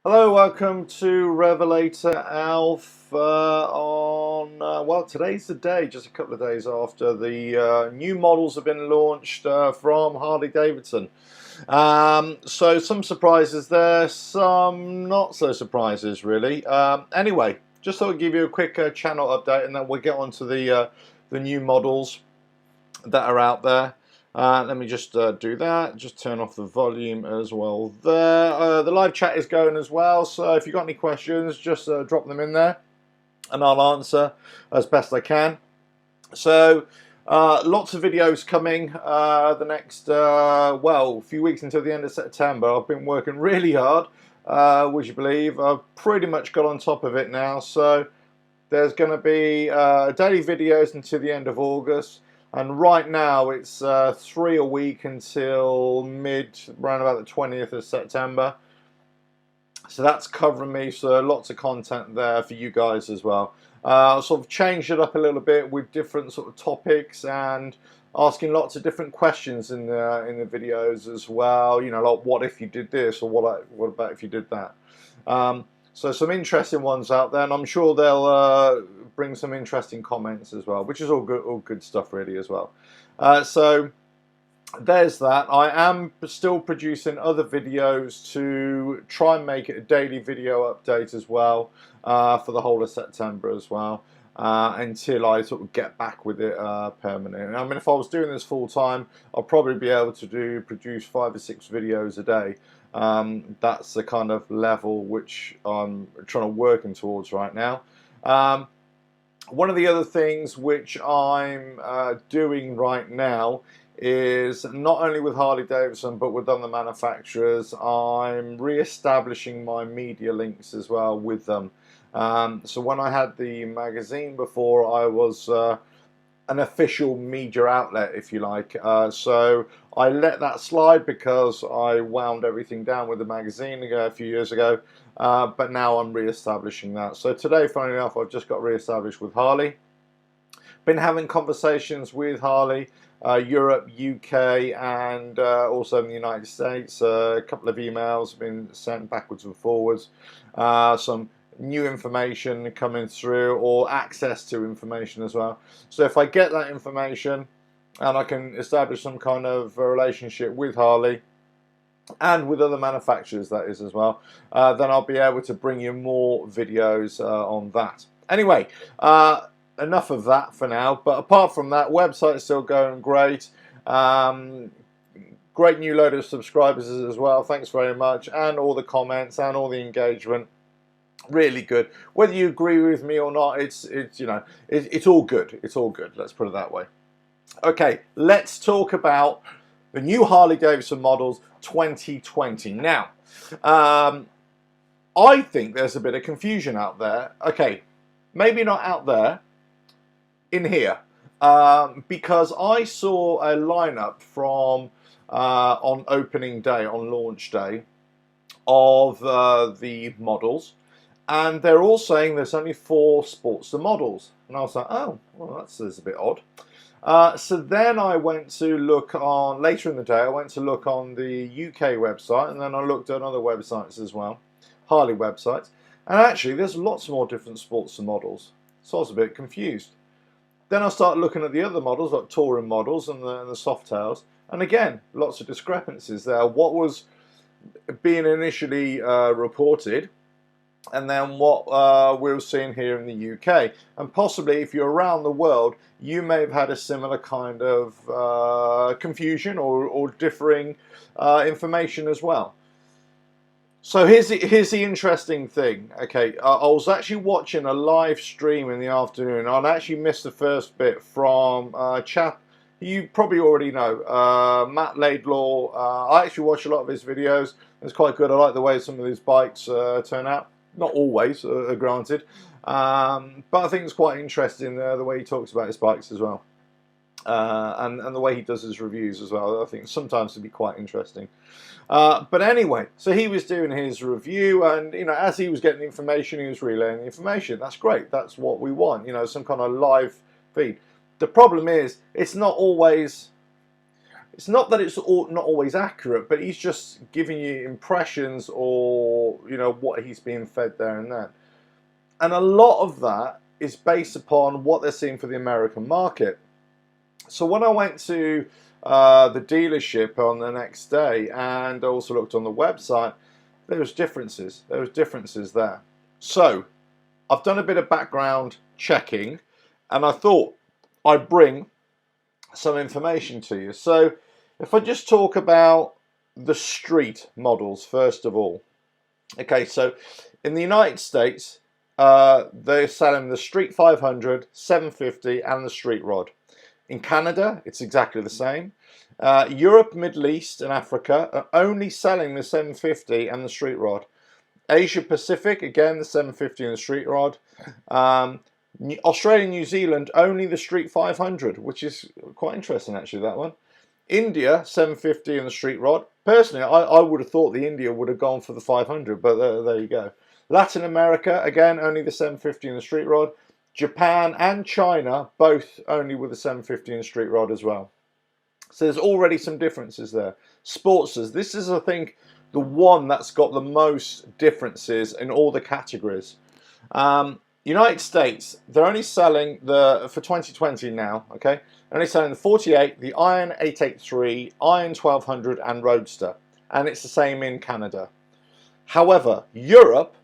Hello, welcome to RevelatorAlf well, today's the day, just a couple of days after the new models have been launched from Harley Davidson. So some surprises there, some not so surprises really. Anyway, just thought I'd give you a quick channel update and then we'll get on to the new models that are out there. Let me just do that. Just turn off the volume as well there. The live chat is going as well, so if you've got any questions, just drop them in there and I'll answer as best I can. So lots of videos coming the next, well, few weeks until the end of September. I've been working really hard, would you believe? I've pretty much got on top of it now, so there's going to be daily videos until the end of August. And right now it's 3 a week until around about the 20th of September. So that's covering me, so lots of content there for you guys as well. I'll sort of changed it up a little bit with different sort of topics and asking lots of different questions in the videos as well. You know, like what if you did this, or what about if you did that. So some interesting ones out there, and I'm sure they'll bring some interesting comments as well, which is all good stuff really as well. So there's that. I am still producing other videos to try and make it a daily video update as well for the whole of September as well, until I sort of get back with it permanently. I mean, if I was doing this full time, I'll probably be able to produce 5 or 6 videos a day. That's the kind of level which I'm trying to working towards right now. One of the other things which I'm doing right now is not only with Harley Davidson but with other manufacturers, I'm re-establishing my media links as well with them. So when I had the magazine before, I was an official media outlet, if you like. So I let that slide because I wound everything down with the magazine a few years ago. But now I'm re-establishing that. So today, funnily enough, I've just got re-established with Harley. Been having conversations with Harley, Europe, UK, and also in the United States. A couple of emails have been sent backwards and forwards. Some new information coming through, or access to information as well. So if I get that information and I can establish some kind of relationship with Harley and with other manufacturers, that is as well, then I'll be able to bring you more videos on that. Anyway, enough of that for now, but apart from that, website is still going great. Great new load of subscribers as well, thanks very much, and all the comments and all the engagement. Really good. Whether you agree with me or not, it's you know, it's all good. It's all good. Let's put it that way. Okay, let's talk about the new Harley Davidson models 2020. Now, I think there's a bit of confusion out there. Okay, maybe not out there, in here, because I saw a lineup from on opening day, on launch day, of the models. And they're all saying there's only 4 Sportster models. And I was like, oh, well, that's a bit odd. So then I went to look on, later in the day, I went to look on the UK website, and then I looked at other websites as well, Harley websites. And actually, there's lots more different Sportster models. So I was a bit confused. Then I started looking at the other models, like touring models and the Softails. And again, lots of discrepancies there. What was being initially reported, and then what we're seeing here in the UK. And possibly if you're around the world, you may have had a similar kind of confusion or differing information as well. So here's the interesting thing. Okay, I was actually watching a live stream in the afternoon. I'd actually missed the first bit from a chap you probably already know, Matt Laidlaw. I actually watch a lot of his videos. It's quite good. I like the way some of his bikes turn out. Not always, granted, but I think it's quite interesting the way he talks about his bikes as well, and the way he does his reviews as well. I think sometimes to be quite interesting. But anyway, so he was doing his review, and you know, as he was getting information, he was relaying the information. That's great. That's what we want. You know, some kind of live feed. The problem is, it's not always It's not that it's not always accurate, but he's just giving you impressions or, you know, what he's being fed there and then. And a lot of that is based upon what they're seeing for the American market. So when I went to the dealership on the next day and also looked on the website, there was differences. There was differences there. So I've done a bit of background checking, and I thought I'd bring some information to you. So if I just talk about the street models first of all. Okay, so in the United States, they're selling the Street 500, 750, and the Street Rod. In Canada, it's exactly the same. Europe, Middle East, and Africa are only selling the 750 and the Street Rod. Asia Pacific, again, the 750 and the Street Rod. Australia and New Zealand, only the Street 500, which is quite interesting, actually, that one. India, 750 and the Street Rod. Personally, I would have thought the India would have gone for the 500, but there you go. Latin America, again, only the 750 and the Street Rod. Japan and China, both only with the 750 and the Street Rod as well. So there's already some differences there. Sportsters, this is, I think, the one that's got the most differences in all the categories. United States, they're only selling for 2020 now, okay? They're only selling the 48, the Iron 883, Iron 1200, and Roadster. And it's the same in Canada. However, Europe,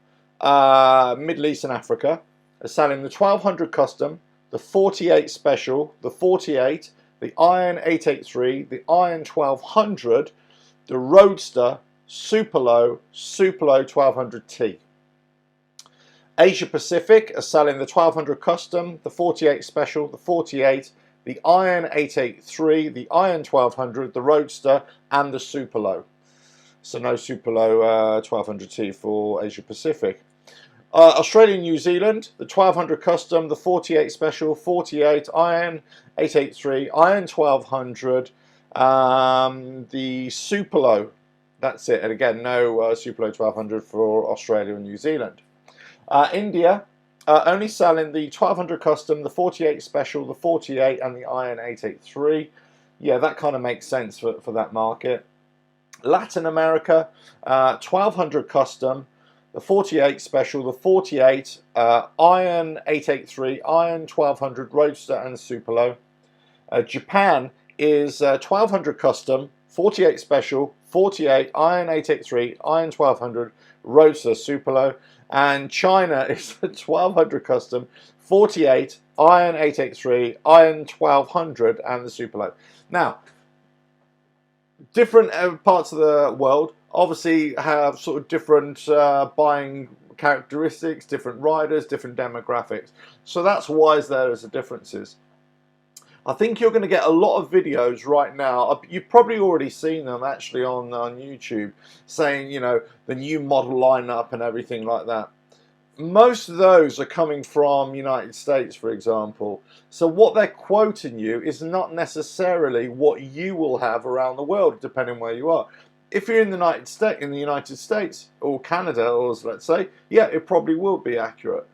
Middle East and Africa are selling the 1200 Custom, the 48 Special, the 48, the Iron 883, the Iron 1200, the Roadster, Super Low 1200T. Asia Pacific are selling the 1200 Custom, the 48 Special, the 48, the Iron 883, the Iron 1200, the Roadster, and the Super Low. So no Super Low 1200T for Asia Pacific. Australia and New Zealand, the 1200 Custom, the 48 Special, 48, Iron 883, Iron 1200, the Super Low. That's it. And again, no Super Low 1200 for Australia and New Zealand. India, only selling the 1200 Custom, the 48 Special, the 48, and the Iron 883. Yeah, that kind of makes sense for that market. Latin America, 1200 Custom, the 48 Special, the 48, Iron 883, Iron 1200, Roadster, and Super Low. Japan is 1200 Custom, 48 Special, 48, Iron 883, Iron 1200, Roadster, Super Low. And China is the 1200 Custom, 48, Iron 883, Iron 1200, and the Super Low. Now, different parts of the world obviously have sort of different buying characteristics, different riders, different demographics. So that's why there's the differences. I think you're going to get a lot of videos right now. You've probably already seen them actually on YouTube, saying, you know, the new model lineup and everything like that. Most of those are coming from United States, for example. So what they're quoting you is not necessarily what you will have around the world, depending where you are. If you're in the United States or Canada, or let's say, yeah, it probably will be accurate.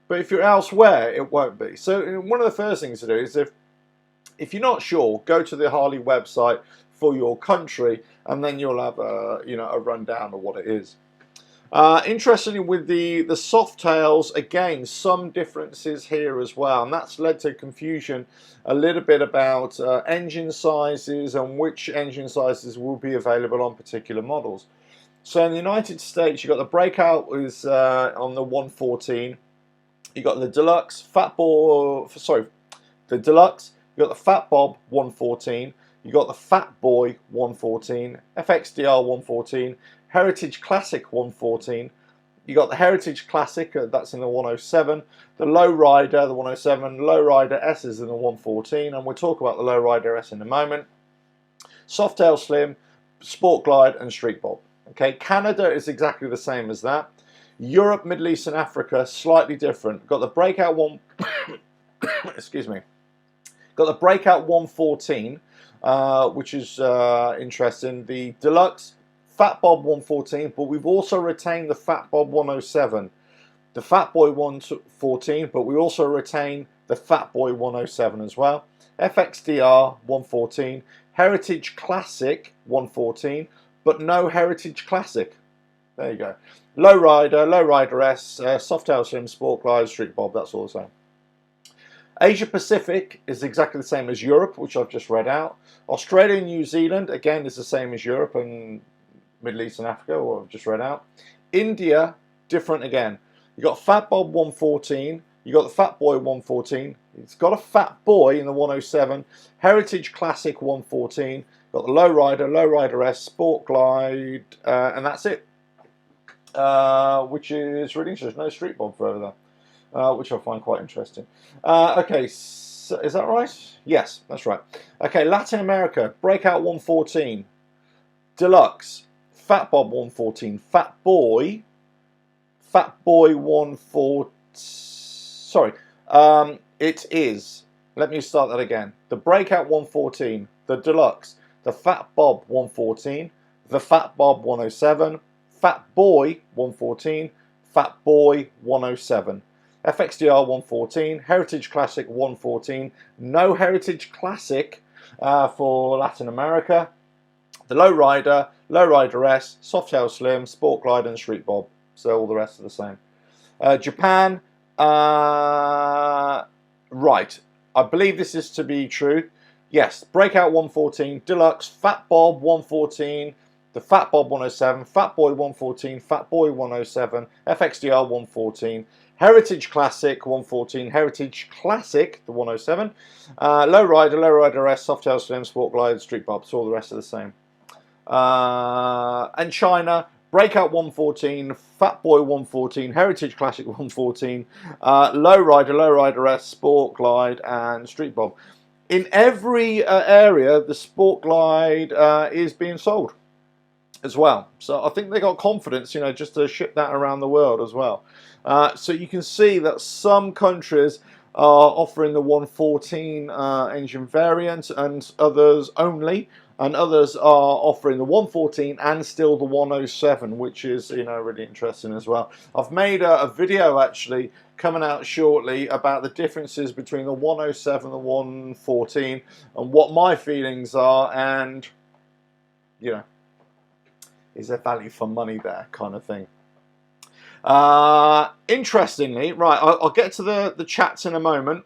But if you're elsewhere, it won't be. So one of the first things to do is if you're not sure, go to the Harley website for your country, and then you'll have a rundown of what it is. Interestingly, with the Softails, again, some differences here as well, and that's led to confusion a little bit about engine sizes and which engine sizes will be available on particular models. So in the United States, you've got the Breakout is on the 114. You've got the Deluxe, the Deluxe. You've got the Fat Bob 114, you've got the Fat Boy 114, FXDR 114, Heritage Classic 114, you've got the Heritage Classic, that's in the 107, the Lowrider, the 107, Lowrider S is in the 114, and we'll talk about the Lowrider S in a moment. Softail Slim, Sport Glide, and Street Bob. Okay, Canada is exactly the same as that. Europe, Middle East, and Africa, slightly different. Got the Breakout one, excuse me. Got the Breakout 114, which is interesting. The Deluxe, Fat Bob 114, but we've also retained the Fat Bob 107. The Fat Boy 114, but we also retain the Fat Boy 107 as well. FXDR 114, Heritage Classic 114, but no Heritage Classic. There you go. Lowrider S, Softail Slim, Sport Glide, Street Bob, that's all the same. Asia Pacific is exactly the same as Europe, which I've just read out. Australia and New Zealand, again, is the same as Europe and Middle East and Africa, what I've just read out. India, different again. You've got Fat Bob 114, you've got the Fat Boy 114, it's got a Fat Boy in the 107, Heritage Classic 114, got the Lowrider S, Sport Glide, and that's it. Which is really interesting. No Street Bob for over there. Which I find quite interesting. Okay, so is that right? Yes, that's right. Okay, Latin America, Breakout 114, Deluxe, Fat Bob 114, Fat Boy 114, sorry, it is, let me start that again, the Breakout 114, the Deluxe, the Fat Bob 114, the Fat Bob 107, Fat Boy 114, Fat Boy 107. FXDR 114, Heritage Classic 114, no Heritage Classic for Latin America, the Lowrider S, Softail Slim, Sport Glide and Street Bob, so all the rest are the same. Japan, right, I believe this is to be true, yes, Breakout 114, Deluxe, Fat Bob 114, the Fat Bob 107, Fat Boy 114, Fat Boy 107, FXDR 114, Heritage Classic 114, Heritage Classic, the 107, Lowrider S, Softail Slim, Sport Glide, Street Bob, so all the rest are the same. And China, Breakout 114, Fat Boy 114, Heritage Classic 114, Lowrider S, Sport Glide and Street Bob. In every area, the Sport Glide is being sold as well. So I think they got confidence, you know, just to ship that around the world as well. So you can see that some countries are offering the 114 engine variant and others only, and others are offering the 114 and still the 107, which is, you know, really interesting as well. I've made a video actually coming out shortly about the differences between the 107 and the 114 and what my feelings are, and, you know, is there value for money there kind of thing. Interestingly, right, I'll get to the chats in a moment.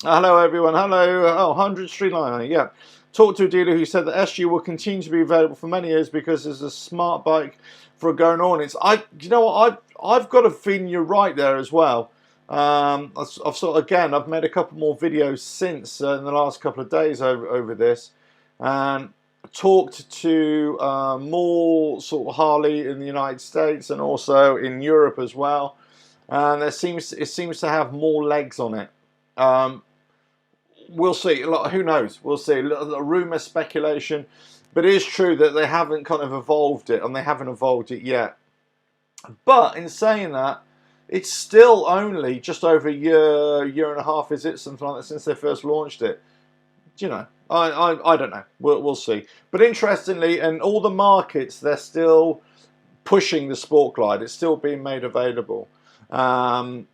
Hello everyone, hello. Oh, 100 Streetliner, yeah. Talked to a dealer who said that SG will continue to be available for many years because it's a smart bike for a going audience. You know what, I've got a feeling you're right there as well. I've made a couple more videos since in the last couple of days over this, and talked to more sort of Harley in the United States and also in Europe as well, and it seems to have more legs on it. We'll see. Who knows? We'll see. A rumor, speculation, but it is true that they haven't kind of evolved it, and they haven't evolved it yet. But in saying that, it's still only just over a year and a half, is it, something like that, since they first launched it. You know, I don't know. We'll see. But interestingly, in all the markets, they're still pushing the Sport Glide. It's still being made available. You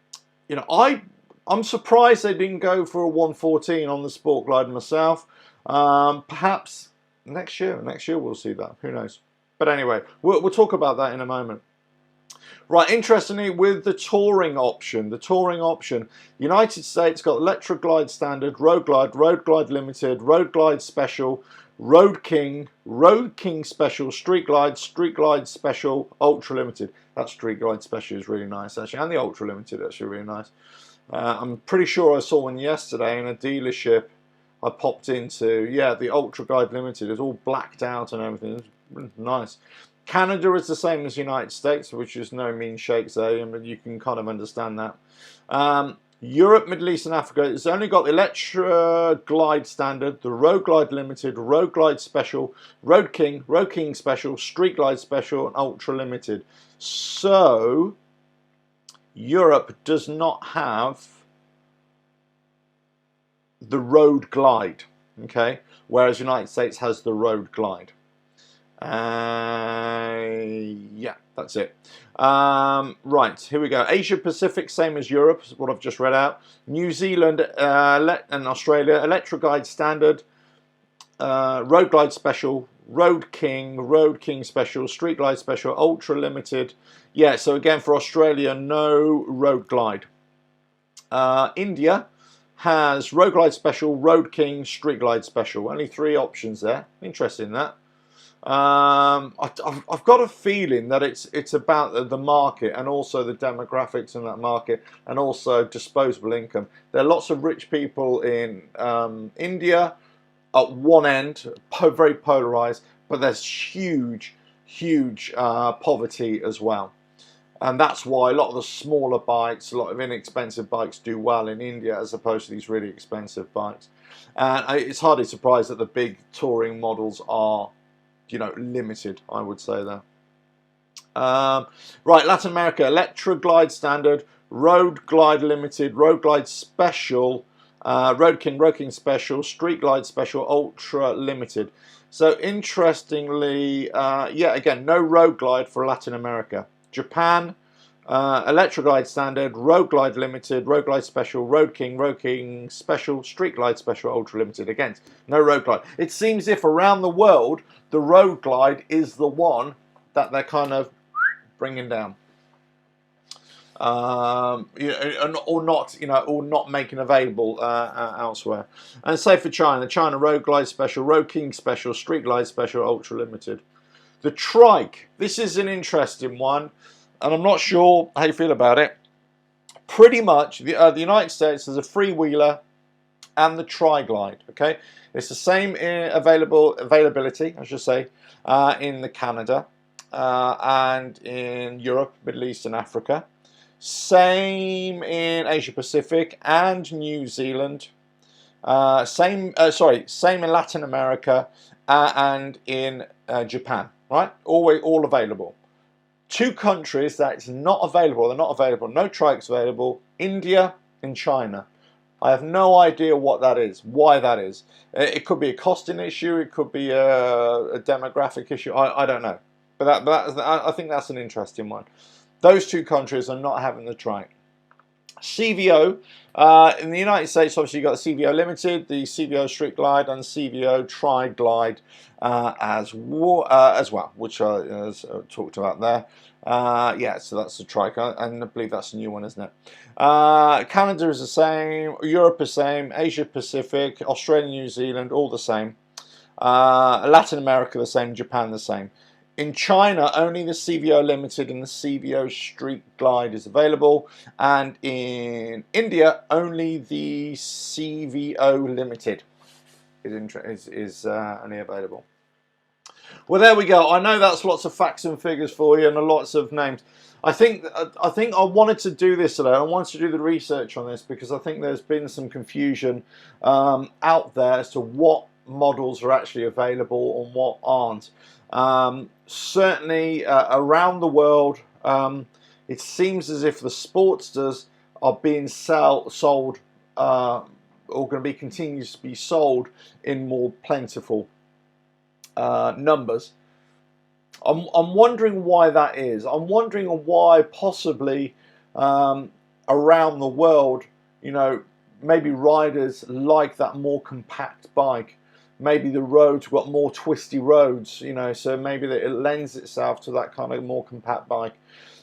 know, I'm surprised they didn't go for a 114 on the Sport Glide myself. Perhaps next year. Next year we'll see that. Who knows? But anyway, we'll talk about that in a moment. Right, interestingly, with the touring option, United States got Electra Glide Standard, Road Glide Limited, Road Glide Special, Road King Special, Street Glide Special, Ultra Limited. That Street Glide Special is really nice, actually, and the Ultra Limited, actually, really nice. I'm pretty sure I saw one yesterday in a dealership I popped into. Yeah, the Ultra Glide Limited is all blacked out and everything. It's nice. Canada is the same as the United States, which is no mean shakes there, but you can kind of understand that. Europe, Middle East and Africa, it's only got the Electra Glide Standard, the Road Glide Limited, Road Glide Special, Road King Special, Street Glide Special and Ultra Limited. So Europe does not have the Road Glide, okay, whereas the United States has the Road Glide. Yeah, that's it. Right, here we go. Asia Pacific, same as Europe, is what I've just read out. New Zealand and Australia, Electra Guide Standard, Road Glide Special, Road King Special, Street Glide Special, Ultra Limited. Yeah, so again for Australia, no Road Glide. India has Road Glide Special, Road King, Street Glide Special. Only 3 options there. Interesting that. I've got a feeling that it's about the market and also the demographics in that market and also disposable income. There are lots of rich people in India at one end, very polarized, but there's huge poverty as well. And that's why a lot of the smaller bikes, a lot of inexpensive bikes do well in India as opposed to these really expensive bikes. And it's hardly surprised that the big touring models are, you know, limited, I would say there. Right, Latin America, Electra Glide Standard, Road Glide Limited, Road Glide Special, Road King Special, Street Glide Special, Ultra Limited. So interestingly, yeah, again, no Road Glide for Latin America. Japan, Electra Glide Standard, Road Glide Limited, Road Glide Special, Road King Special, Street Glide Special, Ultra Limited. Again, no Road Glide. It seems if around the world, the Road Glide is the one that they're kind of bringing down. Or not making available elsewhere. And say for China Road Glide Special, Road King Special, Street Glide Special, Ultra Limited. The trike, this is an interesting one, and I'm not sure how you feel about it. Pretty much, the United States has a freewheeler and the tri-glide. Okay, it's the same availability, I should say, in the Canada and in Europe, Middle East, and Africa. Same in Asia Pacific and New Zealand. Same in Latin America and in Japan. Right, all available. 2 countries that it's not available. They're not available. No trikes available. India and China. I have no idea what that is. Why that is. It could be a costing issue. It could be a demographic issue. I don't know. But I think that's an interesting one. Those 2 countries are not having the trike. CVO, in the United States, obviously you've got the CVO Limited, the CVO Street Glide, and CVO Tri Glide as well, which I talked about there. Yeah, so that's the trike, and I believe that's a new one, isn't it? Canada is the same, Europe is the same, Asia Pacific, Australia, New Zealand, all the same. Latin America the same, Japan the same. In China, only the CVO Limited and the CVO Street Glide is available, and in India, only the CVO Limited is only available. Well, there we go. I know that's lots of facts and figures for you and lots of names. I think I wanted to do this today. I wanted to do the research on this because I think there's been some confusion out there as to what models are actually available and what aren't. Certainly around the world, it seems as if the Sportsters are being sold or going to be continues to be sold in more plentiful numbers. I'm wondering why that is. I'm wondering why possibly around the world, you know, maybe riders like that more compact bike. Maybe the roads got more twisty roads, you know, so maybe that it lends itself to that kind of more compact bike.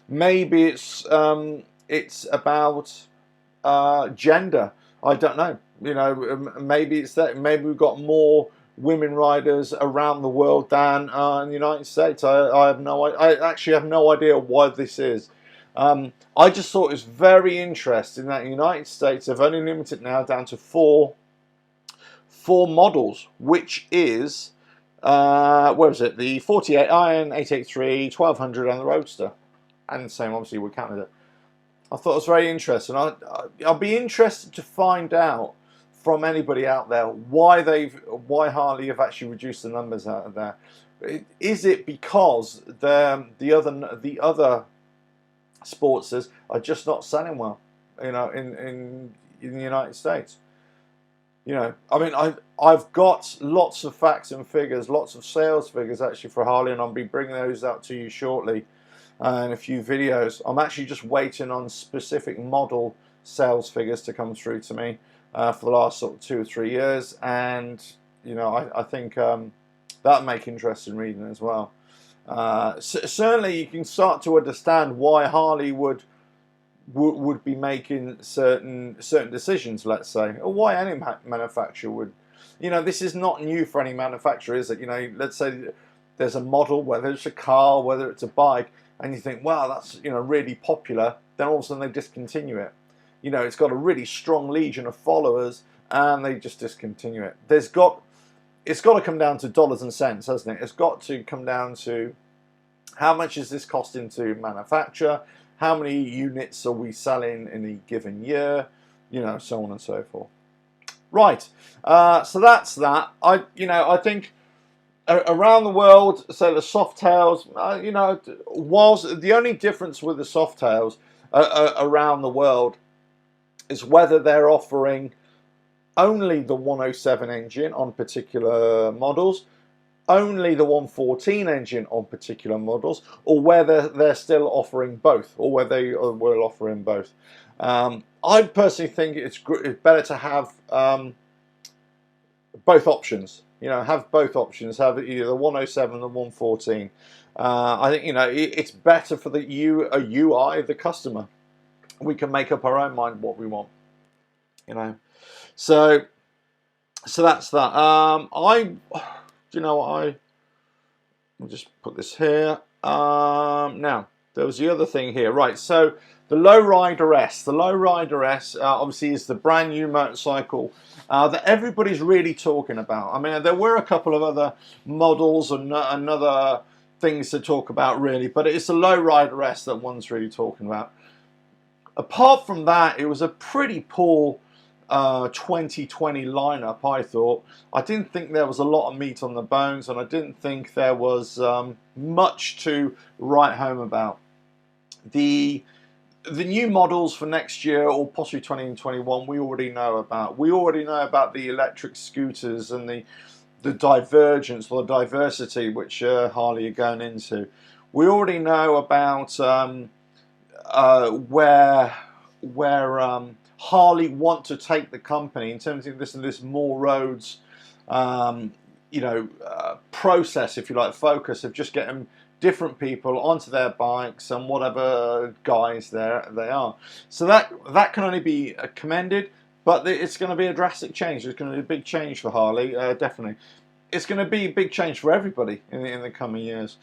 Maybe it's about gender. I don't know. You know, maybe it's that. Maybe we've got more women riders around the world than in the United States. I have no. I actually have no idea why this is. I just thought it was very interesting that the United States have only limited now down to four models, which is where is it? The 48 Iron, 883, 1200, and the Roadster, and the same obviously with Canada. I thought it was very interesting. I'll be interested to find out from anybody out there why Harley have actually reduced the numbers out of there. Is it because the other Sportsters are just not selling well, you know, in the United States? You know, I mean, I've got lots of facts and figures, lots of sales figures actually for Harley, and I'll be bringing those out to you shortly. in a few videos. I'm actually just waiting on specific model sales figures to come through to me for the last sort of 2 or 3 years, and you know, I think that'll make interesting reading as well. Certainly, you can start to understand why Harley would be making certain decisions, let's say, or why any manufacturer would. You know, this is not new for any manufacturer, is it? You know, let's say there's a model, whether it's a car, whether it's a bike, and you think, wow, that's, you know, really popular. Then all of a sudden they discontinue it. You know, it's got a really strong legion of followers, and they just discontinue it. It's got to come down to dollars and cents, hasn't it? It's got to come down to how much is this costing to manufacture, how many units are we selling in a given year, you know, so on and so forth. Right, so that's that. I think around the world, so the Softails, you know, whilst the only difference with the Softails around the world is whether they're offering only the 107 engine on particular models, only the 114 engine on particular models, or whether they're still offering both, or whether they will offer in both. I personally think it's better to have both options. You know, have both options. Have either the 107 and the 114. I think, you know, it's better for the UI, the customer. We can make up our own mind what we want. You know, so that's that. I'll just put this here. Now, there was the other thing here. Right, so the Lowrider S. The Lowrider S obviously is the brand new motorcycle that everybody's really talking about. I mean, there were a couple of other models and other things to talk about, really, but it's the Lowrider S that one's really talking about. Apart from that, it was a pretty poor 2020 lineup, I thought. I didn't think there was a lot of meat on the bones, and I didn't think there was much to write home about. The new models for next year, or possibly 2021, we already know about. We already know about the electric scooters and the divergence or the diversity which Harley are going into. We already know about where Harley want to take the company in terms of this more roads, process, if you like, focus of just getting different people onto their bikes and whatever guys they are. So that can only be commended, but it's going to be a drastic change. It's going to be a big change for Harley, definitely. It's going to be a big change for everybody in the coming years.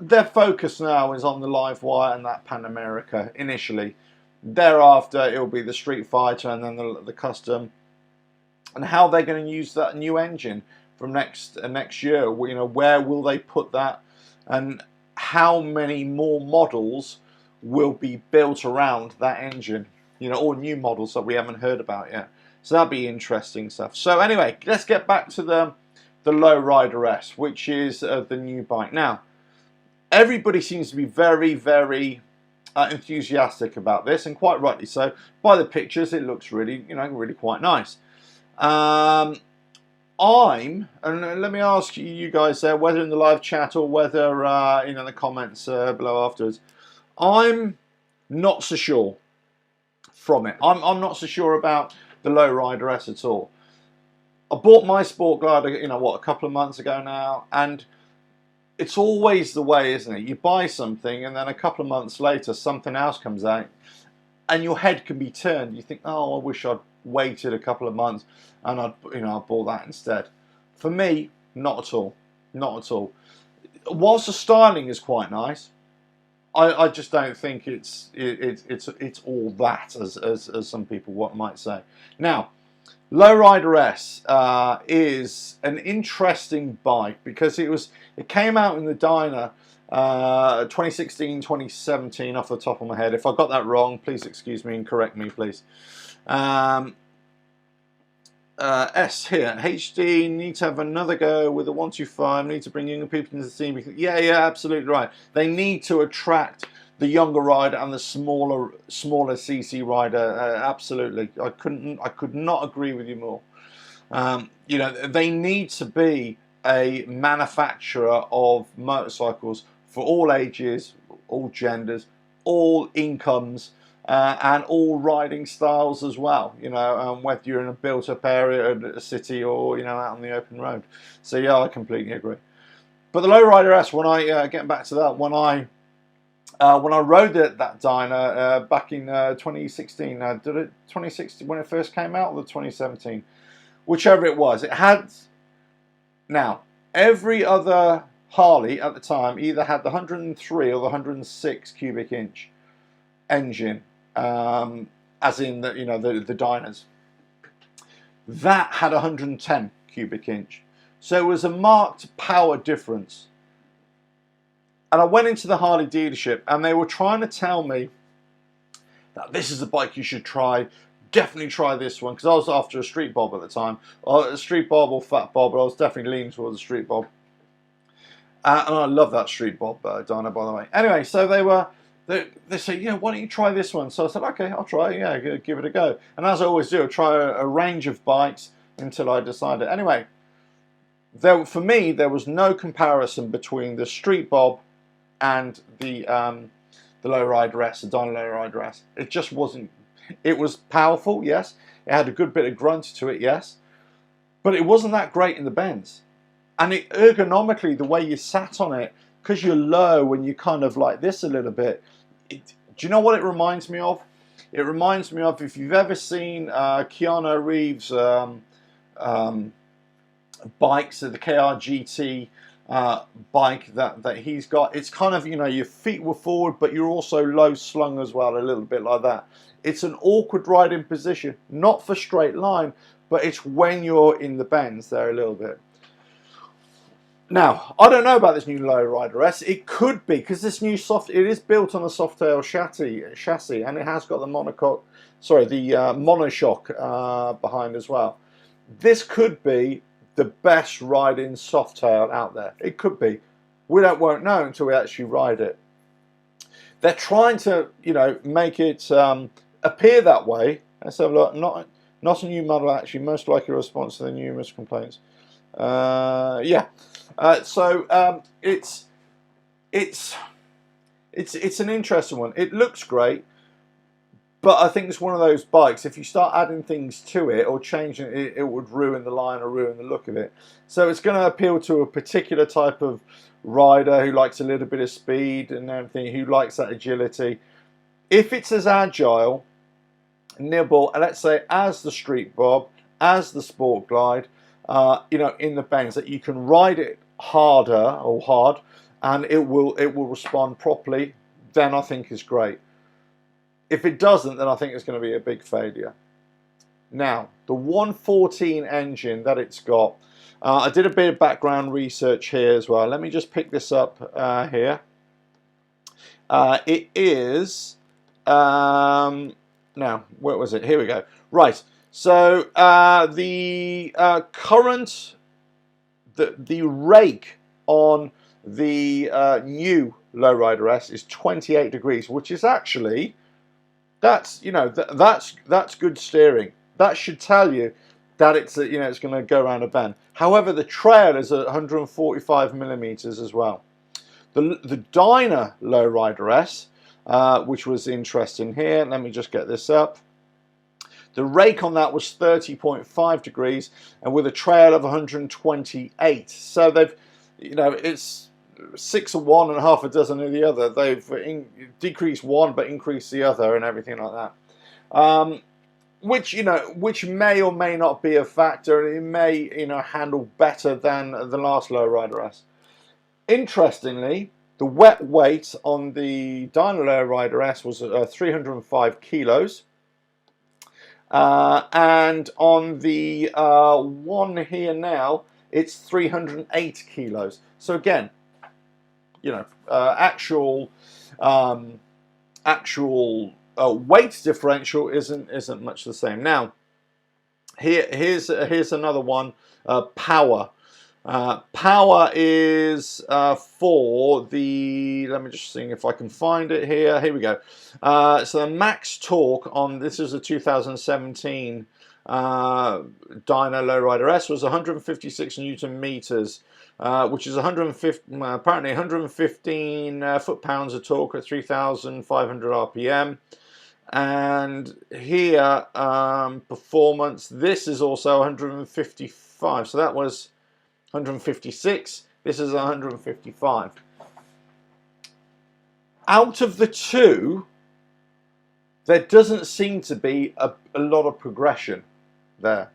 Their focus now is on the Livewire and that Pan America initially. Thereafter, it will be the Street Fighter and then the Custom, and how they're going to use that new engine from next year. You know, where will they put that, and how many more models will be built around that engine? You know, or new models that we haven't heard about yet. So that'll be interesting stuff. So anyway, let's get back to the Lowrider S, which is the new bike. Now, everybody seems to be very, very enthusiastic about this, and quite rightly so. By the pictures, it looks really, really quite nice. And let me ask you guys there, whether in the live chat or whether in the comments below afterwards, I'm not so sure from it. I'm not so sure about the Lowrider S at all. I bought my Sport Glider, a couple of months ago now, and it's always the way, isn't it? You buy something, and then a couple of months later, something else comes out, and your head can be turned. You think, oh, I wish I'd waited a couple of months, and I bought that instead. For me, not at all, not at all. Whilst the styling is quite nice, I just don't think it's all that, as some people might say. Now, Lowrider S is an interesting bike because it came out in the dyno 2016, 2017 off the top of my head. If I got that wrong, please excuse me and correct me, please. S here, HD, need to have another go with the 125, need to bring younger people into the scene. Yeah, absolutely right. They need to attract the younger rider and the smaller CC rider. Absolutely, I could not agree with you more. They need to be a manufacturer of motorcycles for all ages, all genders, all incomes, and all riding styles as well. You know, whether you're in a built-up area, a city, or you know, out on the open road. So yeah, I completely agree. But the Lowrider S, when I getting back to that, when I rode that dyno back in 2016, did it 2016 when it first came out, or the 2017, whichever it was, it had. Now, every other Harley at the time either had the 103 or the 106 cubic inch engine, as in the, you know, the dynos. That had 110 cubic inch, so it was a marked power difference. And I went into the Harley dealership, and they were trying to tell me that this is the bike you should try. Definitely try this one, because I was after a street bob at the time, or a street bob or fat bob, but I was definitely leaning towards a street bob. And I love that street bob dyno, by the way. Anyway, so they said, yeah, why don't you try this one? So I said, okay, I'll try it. Yeah, give it a go. And as I always do, I try a range of bikes until I decide it. Anyway, for me, there was no comparison between the street bob and the Lowrider S, the dyno Lowrider S. It just wasn't. It was powerful, yes. It had a good bit of grunt to it, yes. But it wasn't that great in the bends. And ergonomically, the way you sat on it, because you're low and you kind of like this a little bit, do you know what it reminds me of? It reminds me of, if you've ever seen Keanu Reeves' bikes, the KRGT bike that he's got. It's kind of, you know, your feet were forward, but you're also low slung as well, a little bit like that. It's an awkward riding position, not for straight line, but it's when you're in the bends there a little bit. Now, I don't know about this new Lowrider S. It could be, because this new it is built on a Softail chassis, and it has got the monocoque, sorry, the monoshock behind as well. This could be the best riding Softail out there. It could be. We won't know until we actually ride it. They're trying to, you know, make it appear that way. Let's have a look. Not a new model, actually. Most likely a response to the numerous complaints. Yeah. So it's an interesting one. It looks great, but I think it's one of those bikes, if you start adding things to it or changing it, it would ruin the line or ruin the look of it. So it's going to appeal to a particular type of rider who likes a little bit of speed and everything, who likes that agility. If it's as agile, nimble, and let's say as the Street Bob, as the Sport Glide, you know, in the bends, that you can ride it harder or hard, and it will respond properly, then I think is great. If it doesn't, then I think it's going to be a big failure. Now, the 114 engine that it's got, I did a bit of background research here as well. Let me just pick this up here. It is, now, where was it? Here we go. Right, so the current, the rake on the new Lowrider S is 28 degrees, which is actually, that's, you know, that's good steering. That should tell you that it's, you know, it's going to go around a bend. However, the trail is at 145 millimeters as well. The dyno Lowrider S, which was interesting here. Let me just get this up. The rake on that was 30.5 degrees, and with a trail of 128. So they've, you know, it's 6 of one and half a dozen of the other. They've decreased one but increased the other and everything like that. Which, you know, which may or may not be a factor, and it may, you know, handle better than the last Lowrider S. Interestingly, the wet weight on the dyno Lowrider S was 305 kilos. And on the one here now, it's 308 kilos. So again, you know, actual weight differential isn't much the same. Now, here's another one. Power. Power is for the, let me just see if I can find it here. Here we go. So the max torque on this is a 2017 dyno Lowrider S was 156 Newton meters, which is 150, apparently 115 foot-pounds of torque at 3,500 RPM. And here, performance, this is also 155, so that was 156, this is 155. Out of the two, there doesn't seem to be a lot of progression there.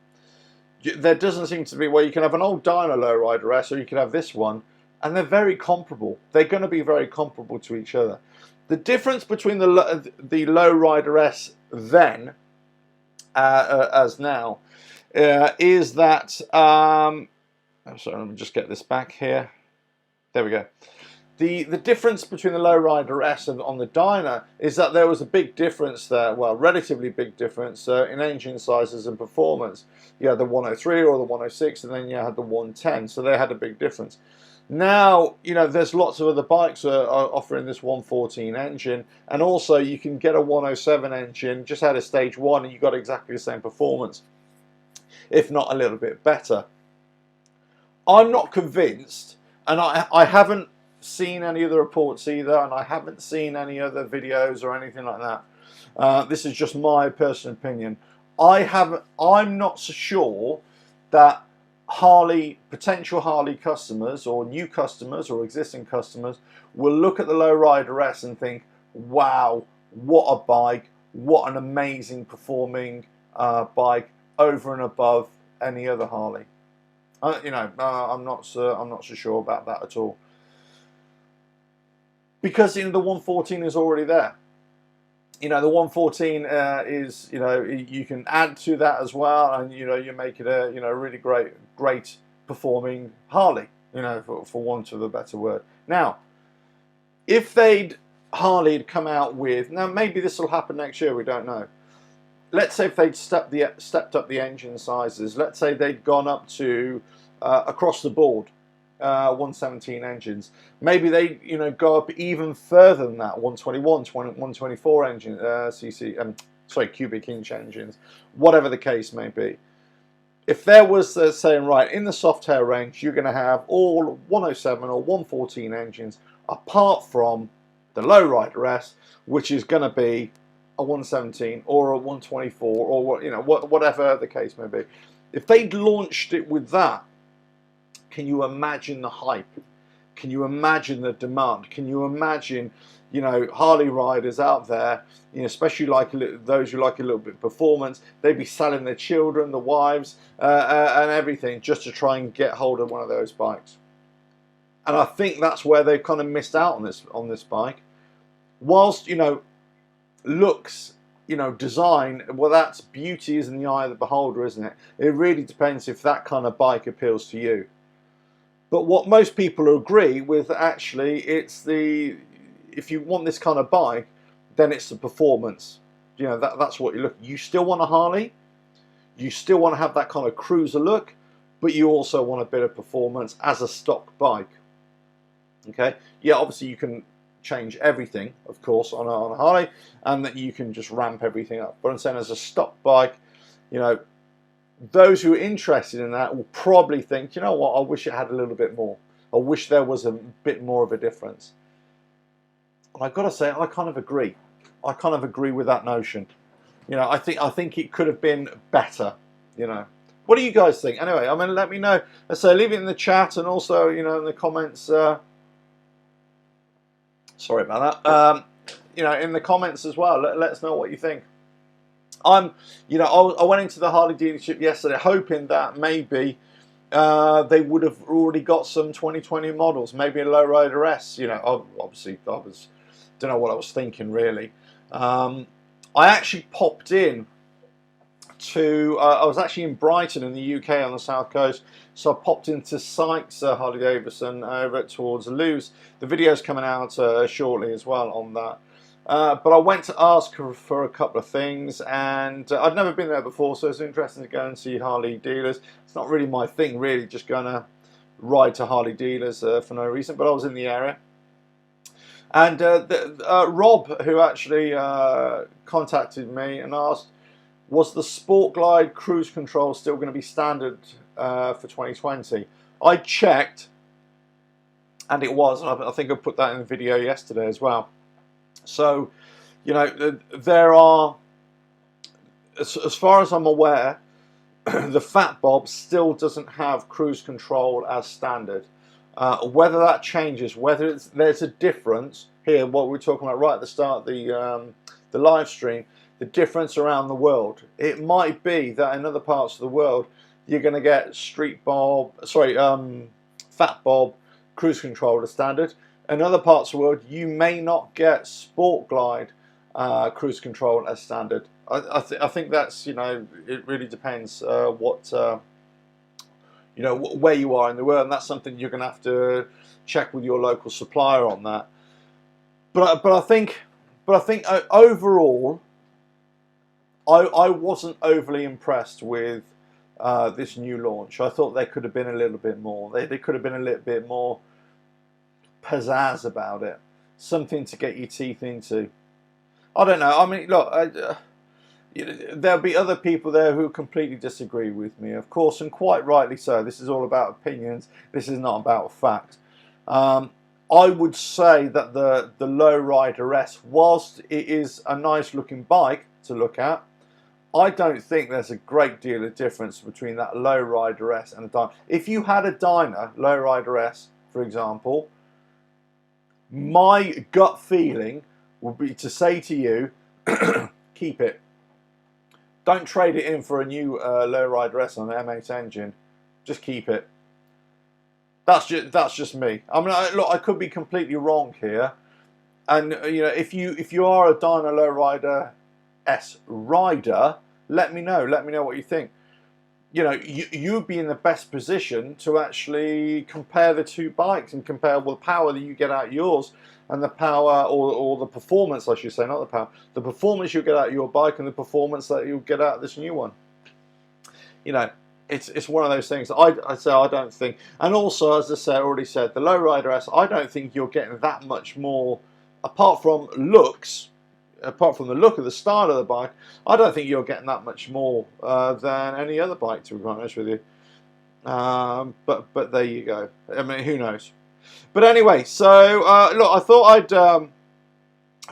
There doesn't seem to be, well, you can have an old dyno Lowrider S or you can have this one, and they're very comparable. They're going to be very comparable to each other. The difference between the Lowrider S then, as now, is that, I'm sorry, let me just get this back here. There we go. The difference between the Lowrider S and on the dyno is that there was a big difference there, well, relatively big difference in engine sizes and performance. You had the 103 or the 106, and then you had the 110, so they had a big difference. Now, you know, there's lots of other bikes are offering this 114 engine, and also you can get a 107 engine, just out of stage one, and you got exactly the same performance, if not a little bit better. I'm not convinced, and I haven't seen any of the reports either, and I haven't seen any other videos or anything like that. This is just my personal opinion. I'm not so sure that potential Harley customers or new customers or existing customers will look at the Lowrider S and think, wow, what a bike, what an amazing performing bike over and above any other Harley. You know, I'm not so sure about that at all. Because, you know, the 114 is already there. You know, the 114 is, you know, you can add to that as well, and, you know, you make it a, you know, really great performing Harley, you know, for want of a better word. Now, if Harley had come out with, now maybe this will happen next year, we don't know. Let's say if they'd stepped up the engine sizes, let's say they'd gone up to, across the board, 117 engines. Maybe they, you know, go up even further than that, 121, 124 engine, cubic inch engines, whatever the case may be. If there was saying, right, in the Softail range, you're going to have all 107 or 114 engines, apart from the Lowrider S, which is going to be a 117 or a 124 or, you know, whatever the case may be. If they'd launched it with that, can you imagine the hype? Can you imagine the demand? Can you imagine, you know, Harley riders out there, you know, especially like those who like a little bit of performance, they'd be selling their children, the wives, and everything just to try and get hold of one of those bikes. And I think that's where they've kind of missed out on this bike. Whilst, you know, looks, you know, design, well, that's beauty is in the eye of the beholder, isn't it? It really depends if that kind of bike appeals to you. But what most people agree with, actually, it's if you want this kind of bike, then it's the performance. You know, that's what you look. You still want a Harley, you still want to have that kind of cruiser look, but you also want a bit of performance as a stock bike. Okay, yeah, obviously you can change everything, of course, on a Harley, and that you can just ramp everything up. But I'm saying as a stock bike, you know, those who are interested in that will probably think, you know what, I wish it had a little bit more. I wish there was a bit more of a difference. And I've got to say, I kind of agree. I kind of agree with that notion. You know, I think it could have been better. You know, what do you guys think? Anyway, I mean, let me know. So leave it in the chat, and also, you know, in the comments. Sorry about that. You know, in the comments as well. Let us know what you think. You know, I went into the Harley dealership yesterday hoping that maybe they would have already got some 2020 models, maybe a Lowrider S. You know, obviously don't know what I was thinking really. I actually popped in to, I was actually in Brighton in the UK on the south coast, so I popped into Sykes Harley Davidson over towards Lewes. The video's coming out shortly as well on that. But I went to ask for a couple of things, and I'd never been there before, so it's interesting to go and see Harley dealers. It's not really my thing, really, just going to ride to Harley dealers for no reason, but I was in the area. And Rob, who actually contacted me and asked, was the Sport Glide cruise control still going to be standard for 2020? I checked, and it was. I think I put that in the video yesterday as well. So, you know, there are, as far as I'm aware, the Fat Bob still doesn't have cruise control as standard. Whether that changes, whether there's a difference here, what we're talking about right at the start of the live stream, the difference around the world. It might be that in other parts of the world you're going to get Fat Bob cruise control as standard. In other parts of the world you may not get Sport Glide cruise control as standard. I think that's, you know, it really depends what you know, where you are in the world, and that's something you're going to have to check with your local supplier on that. But I think overall, I wasn't overly impressed with this new launch. I thought there could have been a little bit more. They could have been a little bit more pizzazz about it, something to get your teeth into. I don't know. I mean, look, there'll be other people there who completely disagree with me, of course, and quite rightly so. This is all about opinions. This is not about fact. I would say that the Lowrider S, whilst it is a nice looking bike to look at, I don't think there's a great deal of difference between that Lowrider S and a Dyna. If you had a Dyna Lowrider S, for example, my gut feeling would be to say to you, keep it. Don't trade it in for a new Lowrider S on an M8 engine. Just keep it. That's just me. I mean, look, I could be completely wrong here. And you know, if you are a Dyna Lowrider S rider, let me know. Let me know what you think. You know, you'd be in the best position to actually compare the two bikes and compare the power that you get out of yours and the power or the performance, I should say, not the power, the performance you get out of your bike and the performance that you'll get out of this new one. You know, it's one of those things. I don't think, and also, as I said, already said, the Lowrider S, I don't think you're getting that much more, apart from looks. Apart from the look of the style of the bike, I don't think you're getting that much more than any other bike, to be honest with you. But there you go. I mean, who knows? But anyway, so look, I thought I'd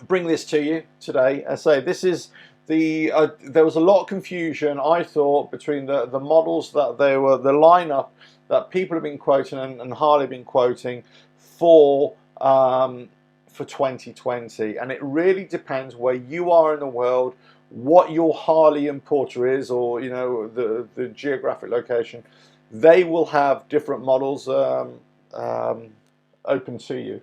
bring this to you today. I say this is the there was a lot of confusion, I thought, between the models that they were, the lineup that people have been quoting and Harley been quoting for 2020, and it really depends where you are in the world, what your Harley importer is, or you know, the geographic location. They will have different models open to you.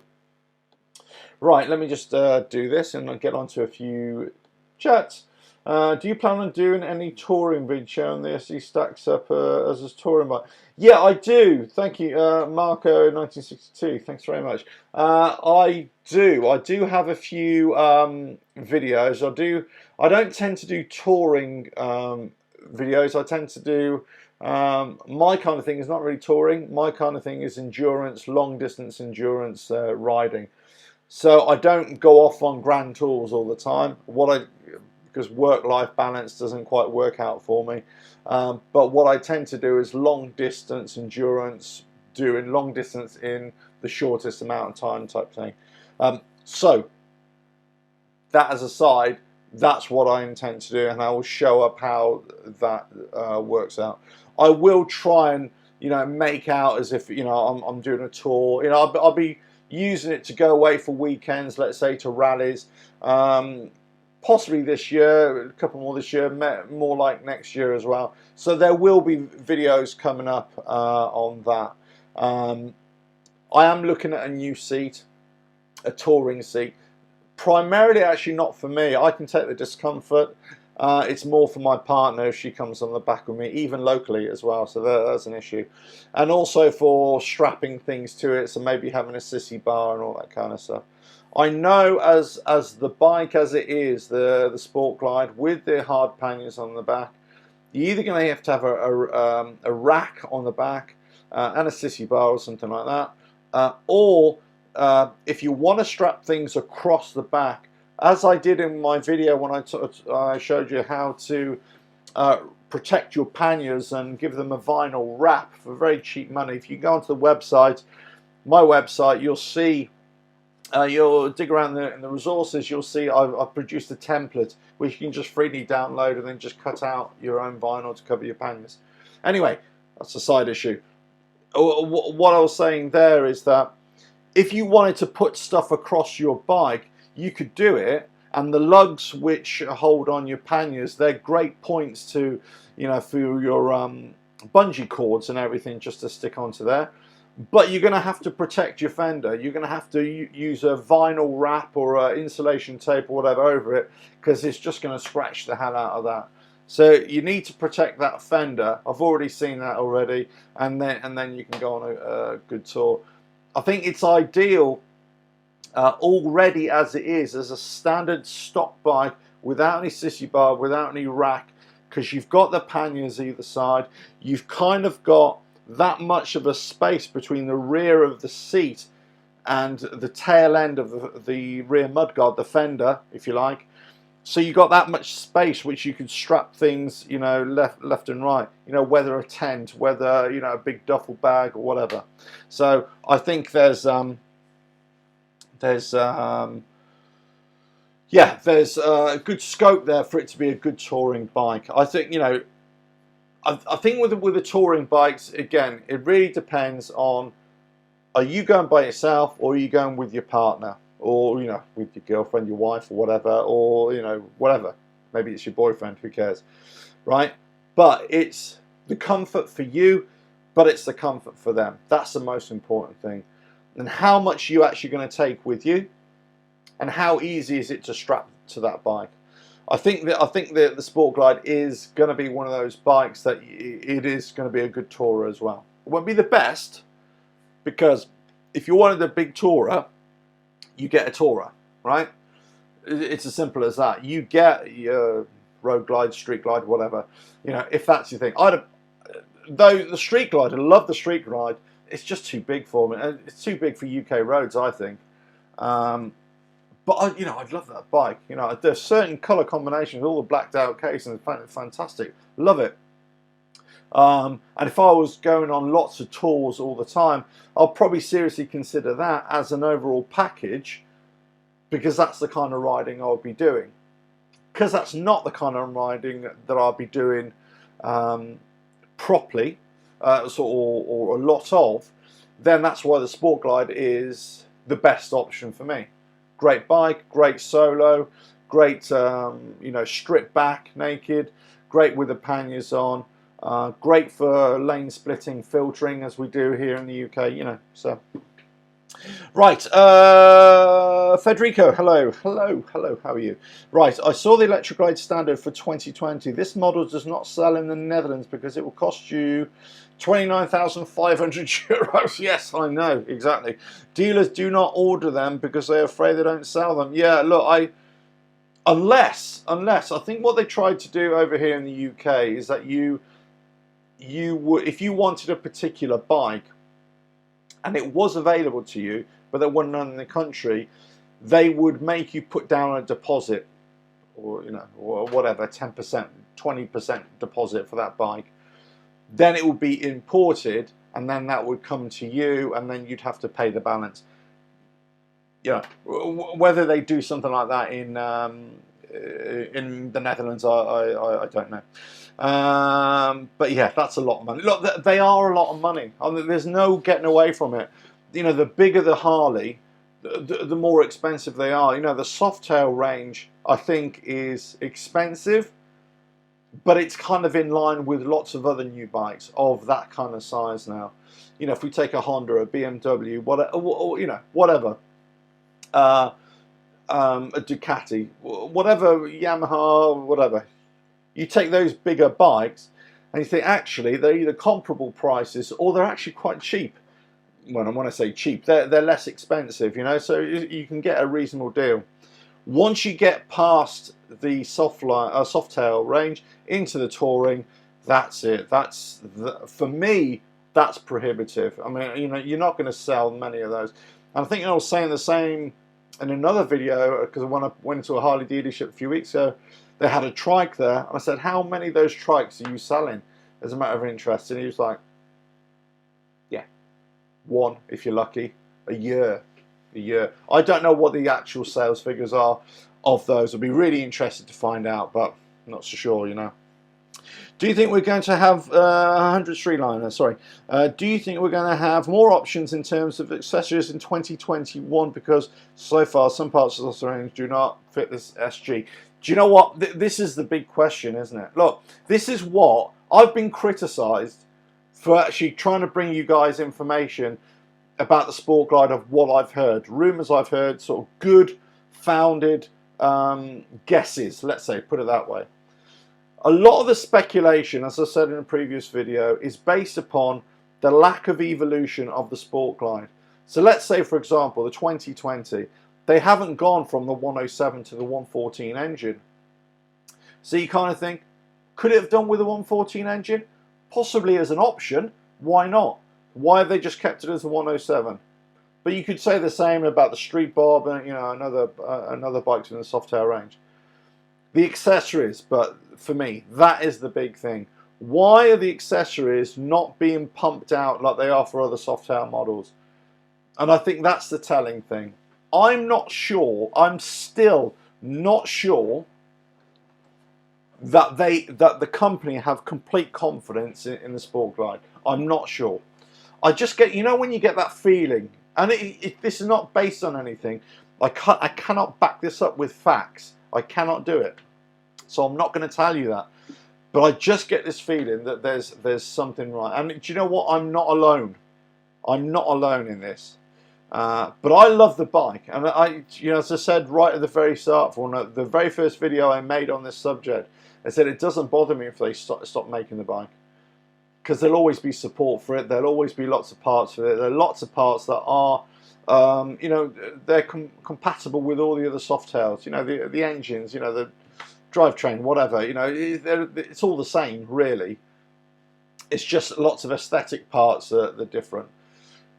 Right, let me just do this and I'll get onto a few chats. Do you plan on doing any touring vid showing the SE stacks up as a touring bike? Yeah, I do. Thank you, Marco 1962. Thanks very much. I do have a few videos. I don't tend to do touring videos. I tend to do my kind of thing is not really touring. My kind of thing is endurance, long distance endurance riding. So I don't go off on grand tours all the time. Because work-life balance doesn't quite work out for me. But what I tend to do is long distance endurance, doing long distance in the shortest amount of time type thing. So that as a side, that's what I intend to do, and I will show up how that works out. I will try and, you know, make out as if, you know, I'm doing a tour. You know, I'll be using it to go away for weekends, let's say to rallies. Possibly this year, a couple more this year, more like next year as well. So there will be videos coming up on that. I am looking at a new seat, a touring seat. Primarily actually not for me. I can take the discomfort. It's more for my partner if she comes on the back with me, even locally as well. So that's an issue. And also for strapping things to it, so maybe having a sissy bar and all that kind of stuff. I know as the bike as it is, the Sport Glide with the hard panniers on the back, you're either going to have a rack on the back and a sissy bar or something like that, or if you want to strap things across the back, as I did in my video when I showed you how to protect your panniers and give them a vinyl wrap for very cheap money. If you go onto the website, my website, you'll see, you'll dig around in the resources, you'll see I've produced a template which you can just freely download and then just cut out your own vinyl to cover your panniers. Anyway, that's a side issue. What I was saying there is that if you wanted to put stuff across your bike, you could do it, and the lugs which hold on your panniers, they're great points to, you know, for your bungee cords and everything, just to stick onto there. But you're going to have to protect your fender. You're going to have to use a vinyl wrap or insulation tape or whatever over it, because it's just going to scratch the hell out of that. So you need to protect that fender. I've already seen that already, and then you can go on a good tour. I think it's ideal already as it is, as a standard stock bike, without any sissy bar, without any rack, because you've got the panniers either side. You've kind of got that much of a space between the rear of the seat and the tail end of the rear mudguard, the fender, if you like. So you got that much space which you could strap things, you know, left and right, you know, whether a tent, whether, you know, a big duffel bag or whatever. So I think there's good scope there for it to be a good touring bike. I think, you know, I think with the touring bikes, again, it really depends on, are you going by yourself or are you going with your partner? Or, you know, with your girlfriend, your wife, or whatever, or, you know, whatever. Maybe it's your boyfriend, who cares, right? But it's the comfort for you, but it's the comfort for them. That's the most important thing. And how much you actually going to take with you, and how easy is it to strap to that bike. I think that the Sport Glide is going to be one of those bikes that it is going to be a good tourer as well. It won't be the best, because if you wanted a big tourer, you get a tourer, right? It's as simple as that. You get your road glide, street glide, whatever, you know, if that's your thing. Though the street glide, I love the street glide, it's just too big for me. It's too big for UK roads, I think. But you know, I'd love that bike. You know, there's certain colour combinations, all the blacked out casing, fantastic, love it. And if I was going on lots of tours all the time, I'll probably seriously consider that as an overall package, because that's the kind of riding I'll be doing. Because that's not the kind of riding that I'll be doing properly, or a lot of, then that's why the Sport Glide is the best option for me. Great bike, great solo, great, you know, stripped back, naked, great with the panniers on. Great for lane splitting, filtering, as we do here in the UK, you know. So, right, Federico, hello, how are you? Right, I saw the Electric Glide Standard for 2020. This model does not sell in the Netherlands because it will cost you 29,500 euros. Yes, I know, exactly. Dealers do not order them because they're afraid they don't sell them. Yeah, look, unless I think what they tried to do over here in the UK is that if you wanted a particular bike and it was available to you, but there wasn't none in the country, they would make you put down a deposit, or, you know, or whatever, 10%, 20% deposit for that bike. Then it would be imported, and then that would come to you, and then you'd have to pay the balance. Yeah, whether they do something like that in the Netherlands, I don't know. But yeah, that's a lot of money. Look, they are a lot of money. I mean, there's no getting away from it. You know, the bigger the Harley, the more expensive they are. You know, the Softail range, I think, is expensive, but it's kind of in line with lots of other new bikes of that kind of size now. You know, if we take a Honda, a BMW, whatever, you know, whatever, a Ducati, whatever, Yamaha, whatever. You take those bigger bikes and you think, actually, they're either comparable prices or they're actually quite cheap. Well, when I say cheap, they're less expensive, you know, so you can get a reasonable deal. Once you get past the Softail range into the touring, that's it. For me, that's prohibitive. I mean, you know, you're not going to sell many of those. And I think I was saying the same in another video, because when I went into a Harley dealership a few weeks ago, they had a trike there, and I said, how many of those trikes are you selling as a matter of interest? And he was like, yeah, one if you're lucky, a year. I don't know what the actual sales figures are of those. I'd be really interested to find out, but I'm not so sure, you know. Do you think we're going to have 100 Streetliner? Sorry. Do you think we're going to have more options in terms of accessories in 2021? Because so far some parts of the range do not fit this SG. Do you know what? This is the big question, isn't it? Look, this is what I've been criticised for, actually trying to bring you guys information about the Sport Glide of what I've heard, rumours I've heard, sort of good founded guesses, let's say, put it that way. A lot of the speculation, as I said in a previous video, is based upon the lack of evolution of the Sport Glide. So let's say, for example, the 2020, they haven't gone from the 107 to the 114 engine. So you kind of think, could it have done with a 114 engine? Possibly as an option, why not? Why have they just kept it as a 107? But you could say the same about the Street Bob and, you know, another bikes in the Softail range. The accessories, but for me, that is the big thing. Why are the accessories not being pumped out like they are for other Softail models? And I think that's the telling thing. I'm not sure, I'm still not sure that the company have complete confidence in the Sport Glide. I'm not sure. I just get, you know, when you get that feeling, and this is not based on anything, I cannot back this up with facts. I cannot do it. So I'm not going to tell you that. But I just get this feeling that there's something right. And do you know what? I'm not alone. I'm not alone in this. But I love the bike. And you know, as I said right at the very start, for the very first video I made on this subject, I said it doesn't bother me if they stop making the bike. Because there'll always be support for it. There'll always be lots of parts for it. There are lots of parts that are, you know, they're compatible with all the other Softails. You know, the engines, you know, the drivetrain, whatever. You know, it's all the same, really. It's just lots of aesthetic parts that are different.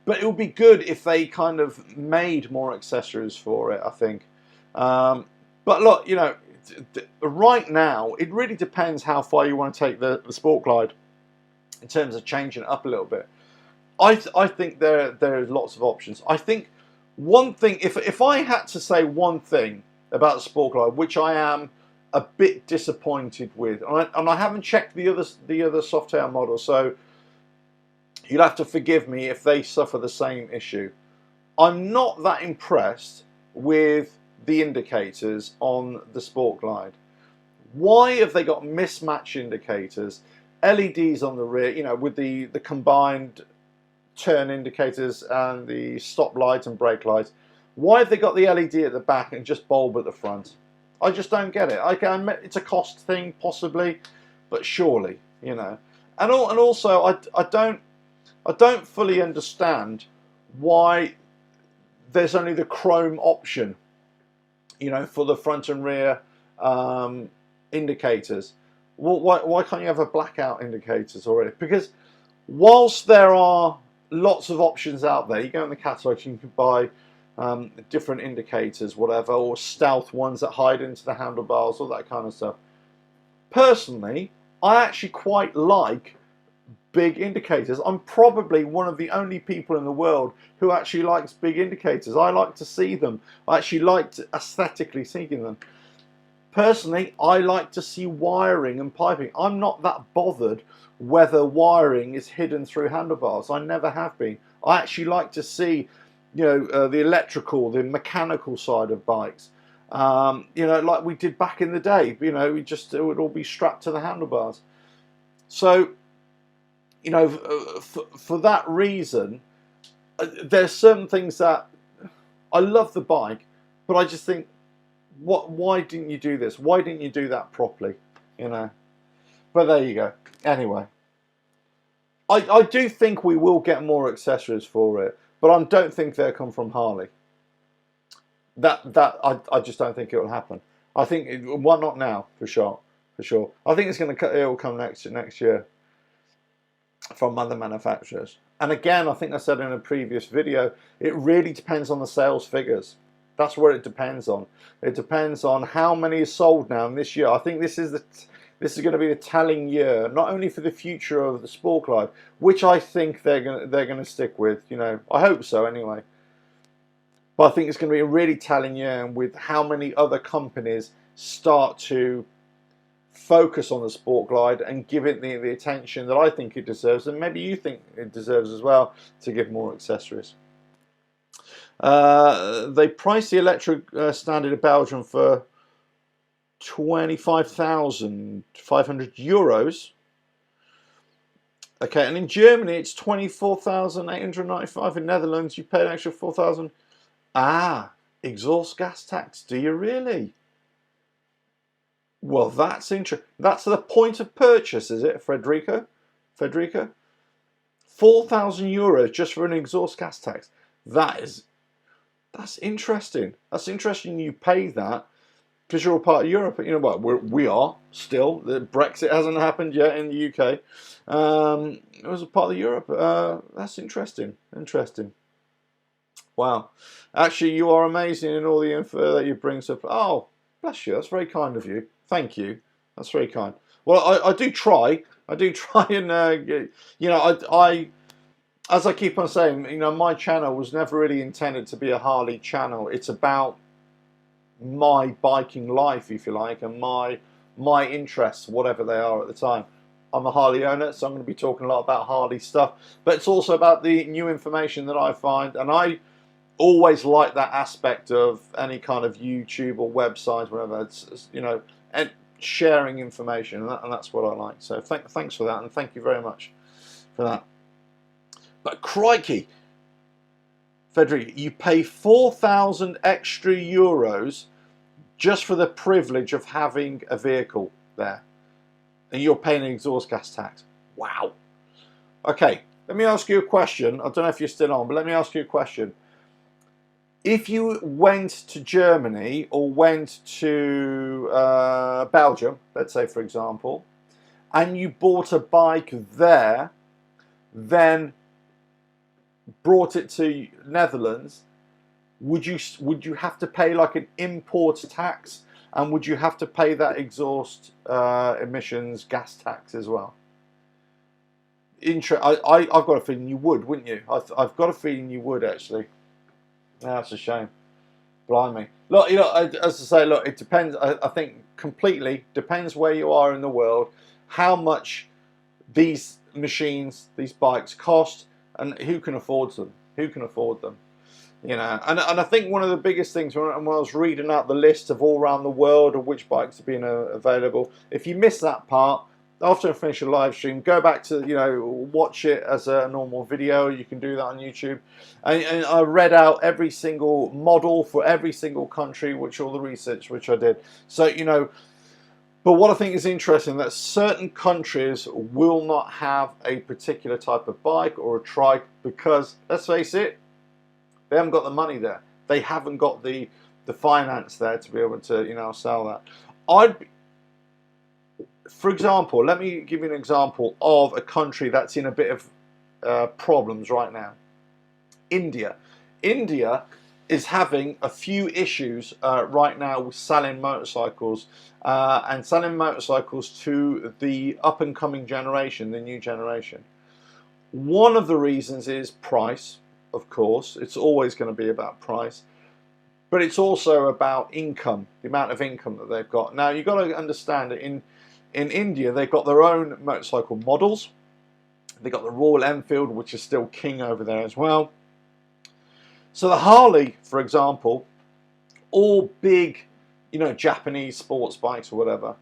But it would be good if they kind of made more accessories for it, I think. But look, you know, right now, it really depends how far you want to take the Sport Glide in terms of changing it up a little bit. I think there is lots of options. I think one thing, if I had to say one thing about the Sport Glide, which I am a bit disappointed with, and I haven't checked the other Softail models, so you'll have to forgive me if they suffer the same issue. I'm not that impressed with the indicators on the Sport Glide. Why have they got mismatch indicators, LEDs on the rear, you know, with the combined turn indicators and the stop lights and brake lights? Why have they got the LED at the back and just bulb at the front? I just don't get it. It's a cost thing, possibly, but surely, you know. And also, I don't fully understand why there's only the chrome option, you know, for the front and rear indicators. Well, why can't you have a blackout indicators already? Because whilst there are lots of options out there, you go in the catalogue, you can buy different indicators, whatever, or stealth ones that hide into the handlebars, all that kind of stuff. Personally, I actually quite like big indicators. I'm probably one of the only people in the world who actually likes big indicators. I like to see them. I actually like aesthetically seeing them. Personally, I like to see wiring and piping. I'm not that bothered whether wiring is hidden through handlebars. I never have been. I actually like to see, you know, the electrical, the mechanical side of bikes. You know, like we did back in the day. You know, it would all be strapped to the handlebars. So, you know, for that reason, there's certain things that I love the bike, but I just think, why didn't you do this? Why didn't you do that properly? You know. But there you go. Anyway, I do think we will get more accessories for it, but I don't think they'll come from Harley. I just don't think it will happen. I think well, not now for sure. I think it will come next year from other manufacturers. And again, I think I said in a previous video, it really depends on the sales figures. That's where it depends on. It depends on how many are sold now in this year. I think this is going to be the telling year, not only for the future of the Sport Glide, which I think they're going to stick with. You know, I hope so anyway. But I think it's going to be a really telling year with how many other companies start to focus on the Sport Glide and give it the attention that I think it deserves, and maybe you think it deserves as well, to give more accessories. They priced the electric standard in Belgium for €25,500. Okay, and in Germany it's 24,895. In Netherlands you pay an extra 4,000. Ah, exhaust gas tax. Do you really? Well, that's interesting. That's the point of purchase, is it, Frederica? Frederica? €4,000 just for an exhaust gas tax. That's interesting. That's interesting. You pay that because you're a part of Europe. You know what? We are still. The Brexit hasn't happened yet in the UK. It was a part of Europe. That's interesting. Interesting. Wow. Actually, you are amazing in all the info that you bring. So, oh, bless you. That's very kind of you. Thank you. That's very kind. Well, I do try. I do try and, you know, as I keep on saying, you know, my channel was never really intended to be a Harley channel. It's about my biking life, if you like, and my interests, whatever they are at the time. I'm a Harley owner, so I'm going to be talking a lot about Harley stuff. But it's also about the new information that I find, and I always like that aspect of any kind of YouTube or website, whatever. It's you know, and sharing information, and that's what I like. So thanks for that, and thank you very much for that. But crikey, Frederic, you pay 4,000 extra euros just for the privilege of having a vehicle there, and you're paying an exhaust gas tax. Wow. Okay, let me ask you a question. I don't know if you're still on, but let me ask you a question. If you went to Germany or went to Belgium, let's say for example, and you bought a bike there, then brought it to Netherlands, would you have to pay like an import tax, and would you have to pay that exhaust emissions gas tax as well? I've got a feeling you would, wouldn't you? I've got a feeling you would actually. That's a shame. Blimey. Look, you know, as I say, look, it depends. I think completely depends where you are in the world, how much these machines, these bikes cost, and who can afford them. Who can afford them? You know, and I think one of the biggest things when I was reading out the list of all around the world of which bikes have been available, if you miss that part, after I finish a live stream, go back to, you know, watch it as a normal video. You can do that on YouTube. And I read out every single model for every single country, which all the research which I did. So, you know, but what I think is interesting, that certain countries will not have a particular type of bike or a trike because, let's face it, they haven't got the money there. They haven't got the finance there to be able to, you know, sell that. For example, let me give you an example of a country that's in a bit of problems right now. India. India is having a few issues right now with selling motorcycles and selling motorcycles to the up-and-coming generation, the new generation. One of the reasons is price, of course. It's always going to be about price. But it's also about income, the amount of income that they've got. Now, you've got to understand that in India, they've got their own motorcycle models. They've got the Royal Enfield, which is still king over there as well. So the Harley, for example, all big, you know, Japanese sports bikes or whatever,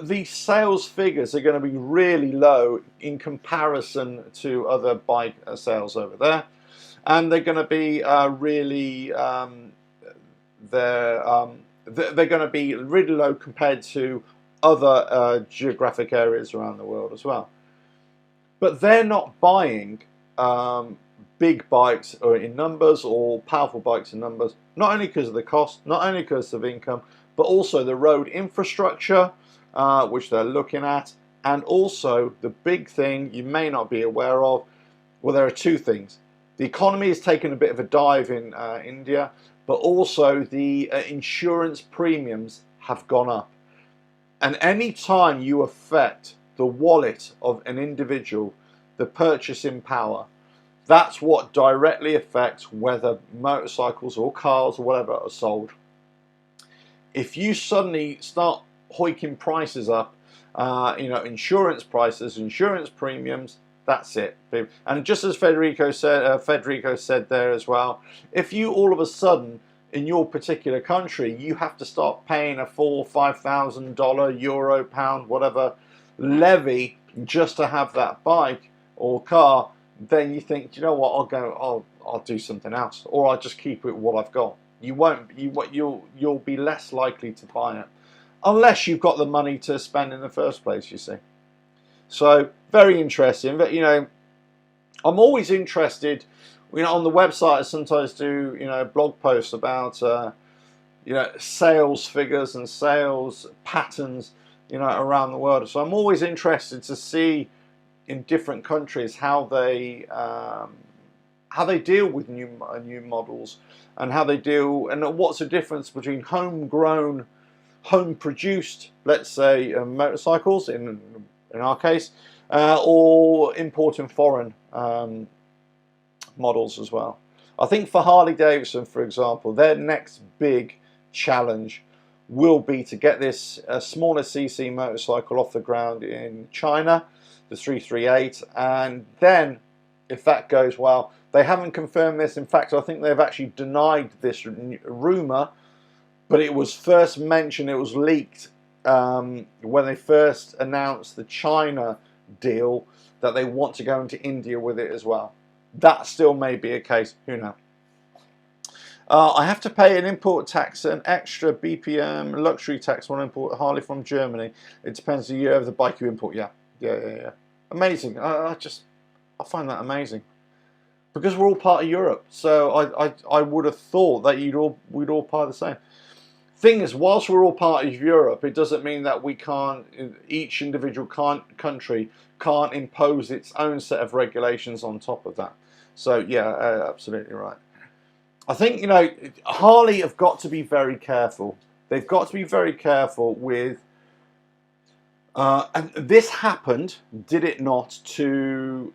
the sales figures are going to be really low in comparison to other bike sales over there. And they're going to be they're going to be really low compared to other geographic areas around the world as well. But they're not buying big bikes or in numbers or powerful bikes in numbers, not only because of the cost, not only because of income, but also the road infrastructure, which they're looking at, and also the big thing you may not be aware of, well, there are two things. The economy has taken a bit of a dive in India, but also the insurance premiums have gone up. And any time you affect the wallet of an individual, the purchasing power, that's what directly affects whether motorcycles or cars or whatever are sold. If you suddenly start hoiking prices up, insurance prices, insurance premiums, that's it. And just as Federico said there as well, if you all of a sudden in your particular country you have to start paying a $4,000-$5,000 euro, pound, whatever levy just to have that bike or car, then you think, you know what, I'll do something else, or I'll just keep it what I've got. You'll be less likely to buy it unless you've got the money to spend in the first place, you see. So very interesting. But I'm always interested. On the website I sometimes do blog posts about sales figures and sales patterns around the world. So I'm always interested to see in different countries how they deal with new models, and how they deal, and what's the difference between homegrown, home-produced, let's say, motorcycles in our case, or importing foreign models as well. I think for Harley Davidson, for example, their next big challenge will be to get this smaller CC motorcycle off the ground in China, the 338, and then if that goes well, they haven't confirmed this. In fact, I think they've actually denied this rumor, but it was first mentioned, it was leaked when they first announced the China deal, that they want to go into India with it as well. That still may be a case, who knows. I have to pay an import tax, an extra BPM luxury tax when I import Harley from Germany. It depends the year of the bike you import. Yeah. Amazing. I find that amazing, because we're all part of Europe. So I would have thought that we'd all pay the same. Thing is, whilst we're all part of Europe, it doesn't mean that we can't. Each individual country can't impose its own set of regulations on top of that. So yeah, absolutely right. I think Harley have got to be very careful. They've got to be very careful with. And this happened, did it not, to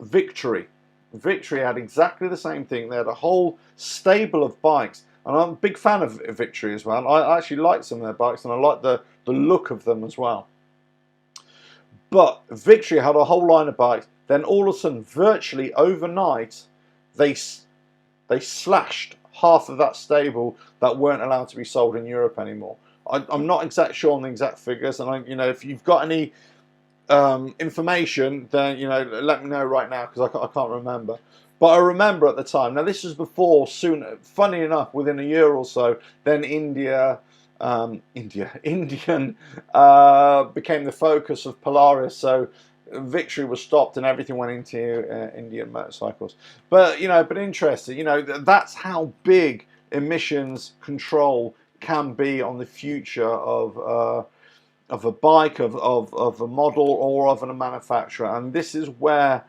Victory. Victory had exactly the same thing. They had a whole stable of bikes, and I'm a big fan of Victory as well. I actually like some of their bikes, and I like the look of them as well. But Victory had a whole line of bikes. Then all of a sudden, virtually overnight, they slashed half of that stable that weren't allowed to be sold in Europe anymore. I'm not exactly sure on the exact figures, and if you've got any information, then let me know right now, because I can't remember. But I remember at the time. Now this was before, funny enough, within a year or so, then Indian became the focus of Polaris. So Victory was stopped and everything went into Indian motorcycles. But but interesting. That's how big emissions control can be on the future of a bike, of a model, or of a manufacturer. And this is where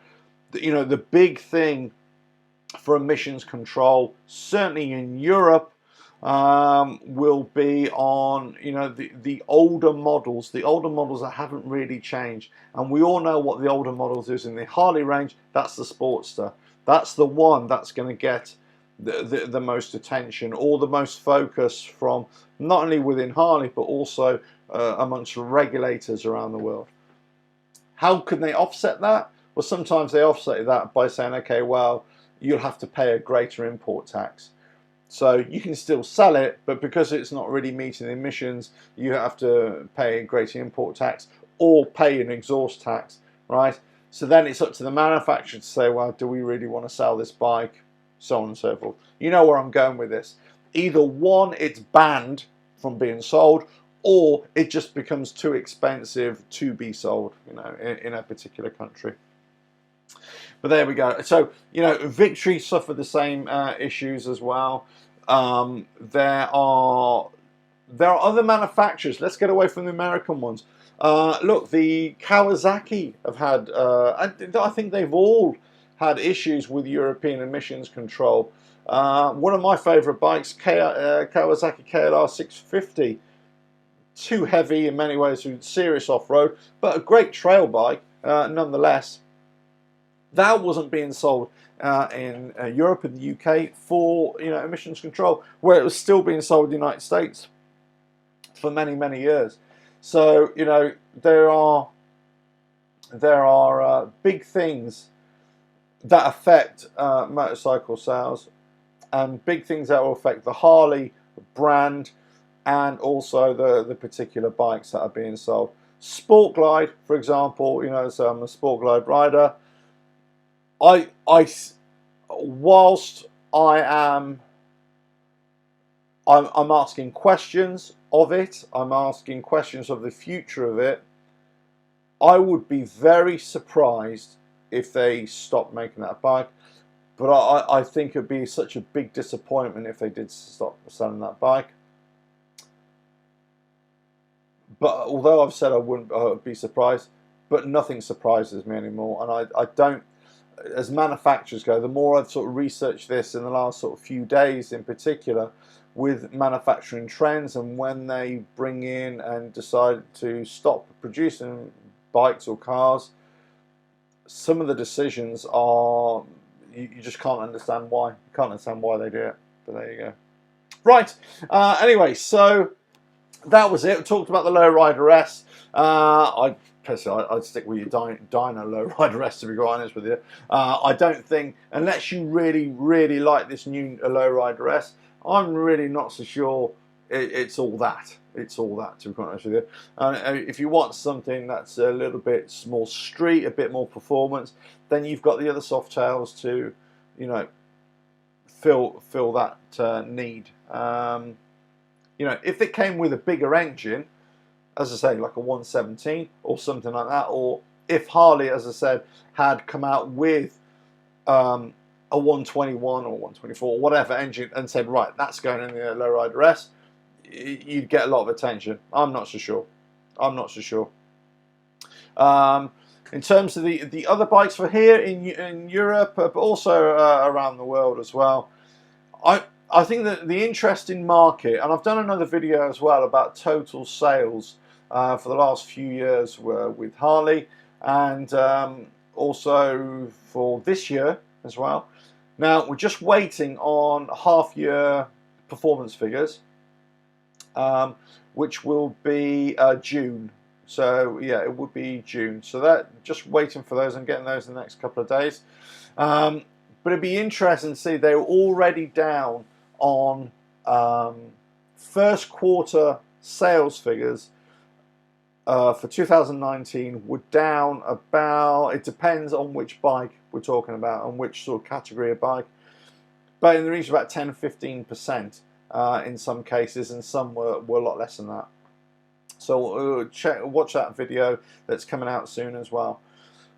the big thing for emissions control, certainly in Europe, will be on the older models, that haven't really changed. And we all know what the older models is in the Harley range. That's the Sportster. That's the one that's going to get the most attention, or the most focus from not only within Harley, but also amongst regulators around the world. How can they offset that? Well, sometimes they offset that by saying, okay, well, you'll have to pay a greater import tax. So you can still sell it, but because it's not really meeting the emissions, you have to pay a greater import tax or pay an exhaust tax, right? So then it's up to the manufacturer to say, well, do we really want to sell this bike? So on and so forth. You know where I'm going with this. Either one, it's banned from being sold, or it just becomes too expensive to be sold, in a particular country. But there we go. So, Victory suffered the same issues as well. There are other manufacturers. Let's get away from the American ones. Look, the Kawasaki have had, I think they've all had issues with European emissions control. One of my favourite bikes, Kawasaki KLR 650, too heavy in many ways, serious off-road, but a great trail bike nonetheless. That wasn't being sold in Europe and the UK for emissions control, where it was still being sold in the United States for many, many years. So there are big things that affect motorcycle sales, and big things that will affect the Harley brand and also the particular bikes that are being sold. Sport Glide, for example, so I'm a Sport Glide rider. Whilst I'm asking questions of it, I'm asking questions of the future of it, I would be very surprised if they stopped making that bike. But I think it would be such a big disappointment if they did stop selling that bike. But although I've said I would be surprised, but nothing surprises me anymore. And I don't, as manufacturers go, the more I've sort of researched this in the last sort of few days in particular, with manufacturing trends and when they bring in and decide to stop producing bikes or cars, some of the decisions are, you just can't understand why. You can't understand why they do it. But there you go. Right. Anyway, so that was it. We talked about the Lowrider S. Personally, I'd stick with your Dyno Lowrider S, to be quite honest with you. I don't think, unless you really, really like this new Lowrider S, I'm really not so sure it's all that. It's all that, to be quite honest with you. If you want something that's a little bit more street, a bit more performance, then you've got the other Softails to, fill that need. If it came with a bigger engine, as I say, like a 117 or something like that, or if Harley, as I said, had come out with a 121 or 124, whatever engine, and said, right, that's going in the Lowrider S, you'd get a lot of attention. I'm not so sure. I'm not so sure. In terms of the other bikes for here in Europe, but also around the world as well, I think that the interesting market, and I've done another video as well about total sales for the last few years with Harley, and also for this year as well. Now, we're just waiting on half-year performance figures, which will be June. So, yeah, it would be June. So that, just waiting for those and getting those in the next couple of days. But it'd be interesting to see they were already down on first quarter sales figures for 2019 were down about, it depends on which bike we're talking about and which sort of category of bike, but in the region of about 10-15% in some cases, and some were a lot less than that. So watch that video that's coming out soon as well.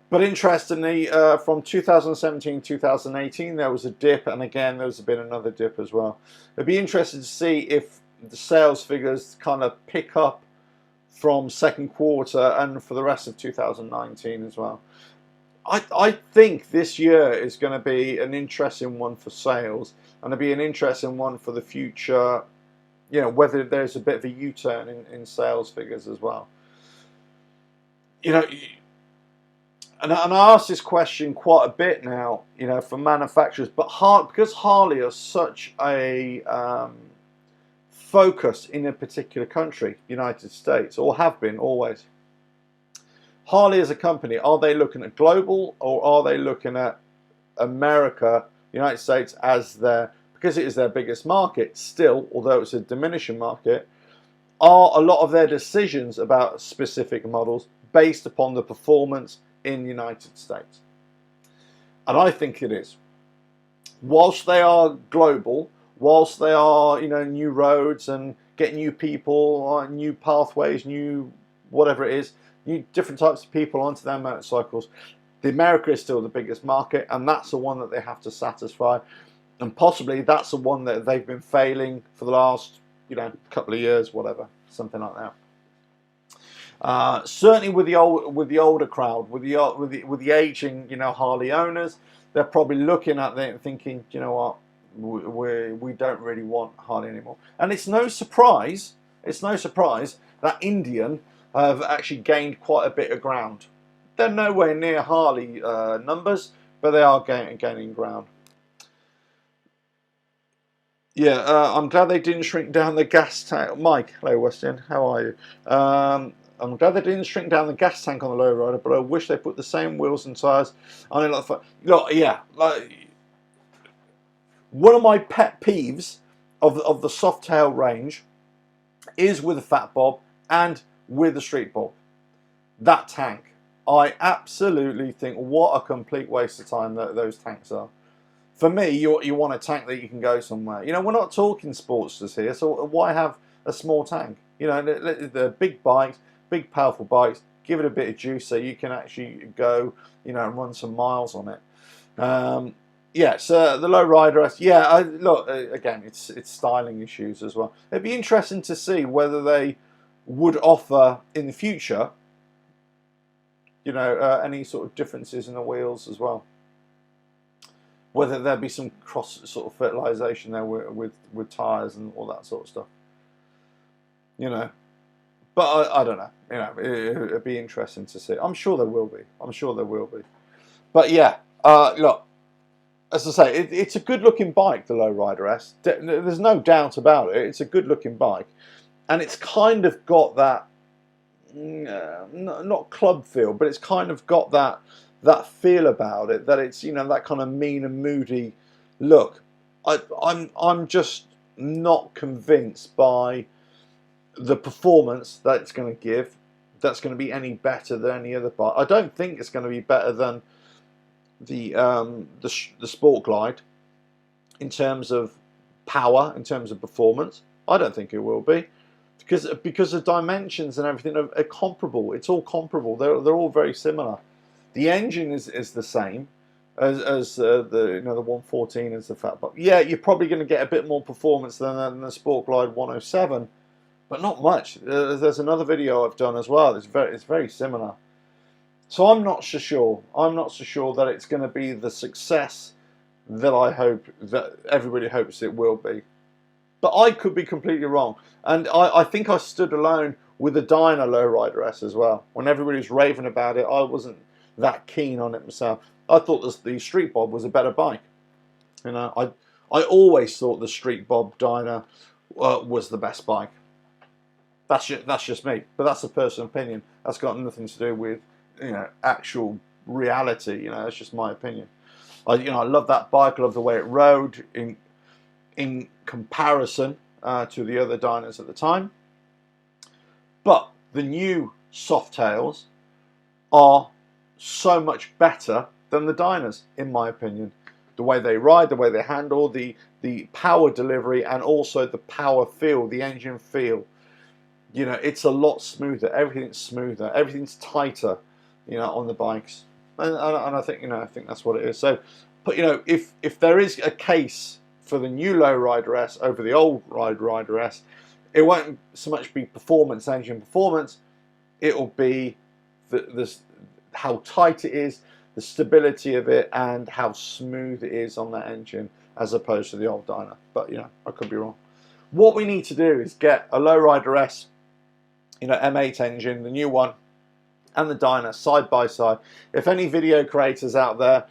But interestingly, from 2017-2018, there was a dip, and again, there's been another dip as well. It'd be interesting to see if the sales figures kind of pick up from second quarter and for the rest of 2019 as well. I think this year is going to be an interesting one for sales, and it'll be an interesting one for the future, whether there's a bit of a U-turn in sales figures as well. And I ask this question quite a bit now, for manufacturers, but because Harley are such a focus in a particular country, United States, or have been always. Harley as a company, are they looking at global, or are they looking at America, United States as because it is their biggest market still, although it's a diminishing market, are a lot of their decisions about specific models based upon the performance in the United States? And I think it is. Whilst they are global, whilst they are, new roads and get new people, new pathways, new whatever it is, new different types of people onto their motorcycles, America is still the biggest market, and that's the one that they have to satisfy. And possibly that's the one that they've been failing for the last, couple of years, whatever, something like that. Certainly with the older crowd, with the aging, Harley owners, they're probably looking at it and thinking, you know what, we don't really want Harley anymore. And it's no surprise, that Indian have actually gained quite a bit of ground. They're nowhere near Harley numbers, but they are gaining ground. Yeah, I'm glad they didn't shrink down the gas tank. Mike, hello Weston, how are you? I'm glad they didn't shrink down the gas tank on the Lowrider, but I wish they put the same wheels and tyres on it. Look, yeah, like, one of my pet peeves of the Softail range is with the Fat Bob and with the Street Bob. That tank, I absolutely think what a complete waste of time those tanks are. For me, you want a tank that you can go somewhere. You know, we're not talking sportsters here, so why have a small tank? You know, the big bikes, big powerful bikes, give it a bit of juice so you can actually go, you know, and run some miles on it. Yes, the Lowrider S. Yeah, look, again, it's styling issues as well. It'd be interesting to see whether they would offer in the future, you know, any sort of differences in the wheels as well. Whether there'd be some cross sort of fertilization there with tyres and all that sort of stuff. You know, but I don't know. You know, it'd be interesting to see. I'm sure there will be. I'm sure there will be. But yeah, look, as I say, it's a good-looking bike, the Lowrider S. There's no doubt about it. It's a good-looking bike, and it's kind of got that not club feel, but it's kind of got that feel about it, that it's, you know, that kind of mean and moody look. I'm just not convinced by the performance that it's going to give. That's going to be any better than any other bike. I don't think it's going to be better than the Sport Glide in terms of power, in terms of performance. I don't think it will be, because the dimensions and everything are comparable. It's all comparable. They're all very similar. The engine is the same as the, you know, the 114 is the Fat Bob. Yeah, you're probably going to get a bit more performance than the Sport Glide 107, but not much. There's another video I've done as well. It's very similar. So I'm not so sure. I'm not so sure that it's going to be the success that I hope, that everybody hopes it will be. But I could be completely wrong. And I think I stood alone with the Dyna Lowrider S as well. When everybody was raving about it, I wasn't that keen on it myself. I thought the Street Bob was a better bike. You know, I always thought the Street Bob Dyna was the best bike. That's just me. But that's a personal opinion. That's got nothing to do with, you know, actual reality. You know, that's just my opinion. I love that bike. I love the way it rode in comparison to the other Dynas at the time. But the new Softails are so much better than the Dynas, in my opinion. The way they ride, the way they handle, the power delivery, and also the power feel, the engine feel. You know, it's a lot smoother. Everything's smoother. Everything's tighter, you know, on the bikes. And I think, you know, I think that's what it is. So, but, you know, if there is a case for the new Lowrider S over the old Lowrider S, it won't so much be performance, engine performance. It'll be how tight it is, the stability of it, and how smooth it is on that engine, as opposed to the old Dyna. But, you know, I could be wrong. What we need to do is get a Lowrider S, you know, M8 engine, the new one, and the Dyna side by side. If any video creators out there,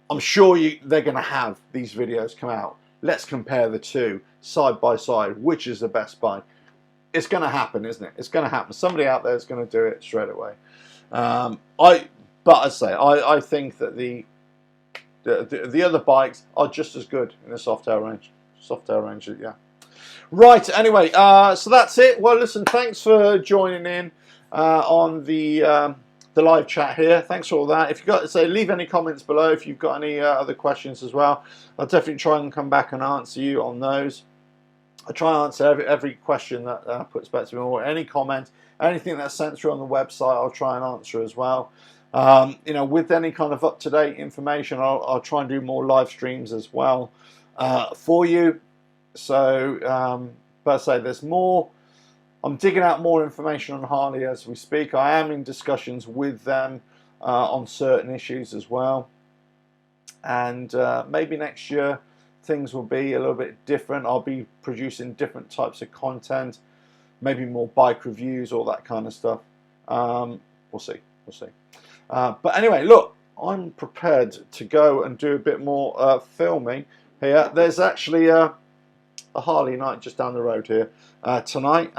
I'm sure they're going to have these videos come out. Let's compare the two side by side. Which is the best bike? It's going to happen, isn't it? It's going to happen. Somebody out there is going to do it straight away. But I think that the other bikes are just as good in the Softail range. Softail range, yeah. Right. Anyway, so that's it. Well, listen, thanks for joining in on the live chat here. Thanks for all that. If you've got, leave any comments below if you've got any other questions as well. I'll definitely try and come back and answer you on those. I try and answer every question that puts back to me, or any comment, anything that's sent through on the website. I'll try and answer as well. You know, with any kind of up-to-date information, I'll try and do more live streams as well for you. So, but I say there's more. I'm digging out more information on Harley as we speak. I am in discussions with them on certain issues as well. and maybe next year things will be a little bit different. I'll be producing different types of content, maybe more bike reviews, all that kind of stuff. We'll see. But anyway, look, I'm prepared to go and do a bit more filming here. There's actually a Harley night just down the road here tonight.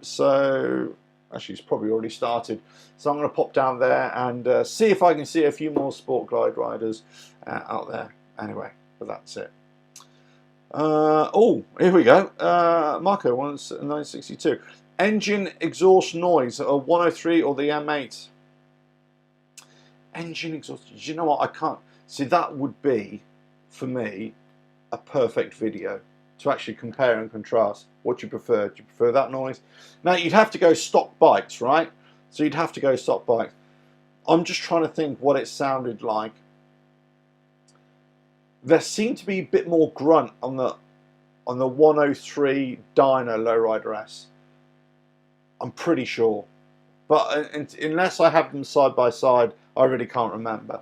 So actually it's probably already started. So I'm going to pop down there and see if I can see a few more sport glide riders out there. Anyway, but that's it. Oh, here we go. Marco wants 962. Engine exhaust noise, a 103 or the M8. Engine exhaust. Do you know what? I can't see. That would be, for me, a perfect video to actually compare and contrast. What do you prefer? Do you prefer that noise? Now you'd have to go stock bikes, right? So you'd have to go stock bikes. I'm just trying to think what it sounded like. There seemed to be a bit more grunt on the 103 Dyna Lowrider S. I'm pretty sure, but unless I have them side by side, I really can't remember.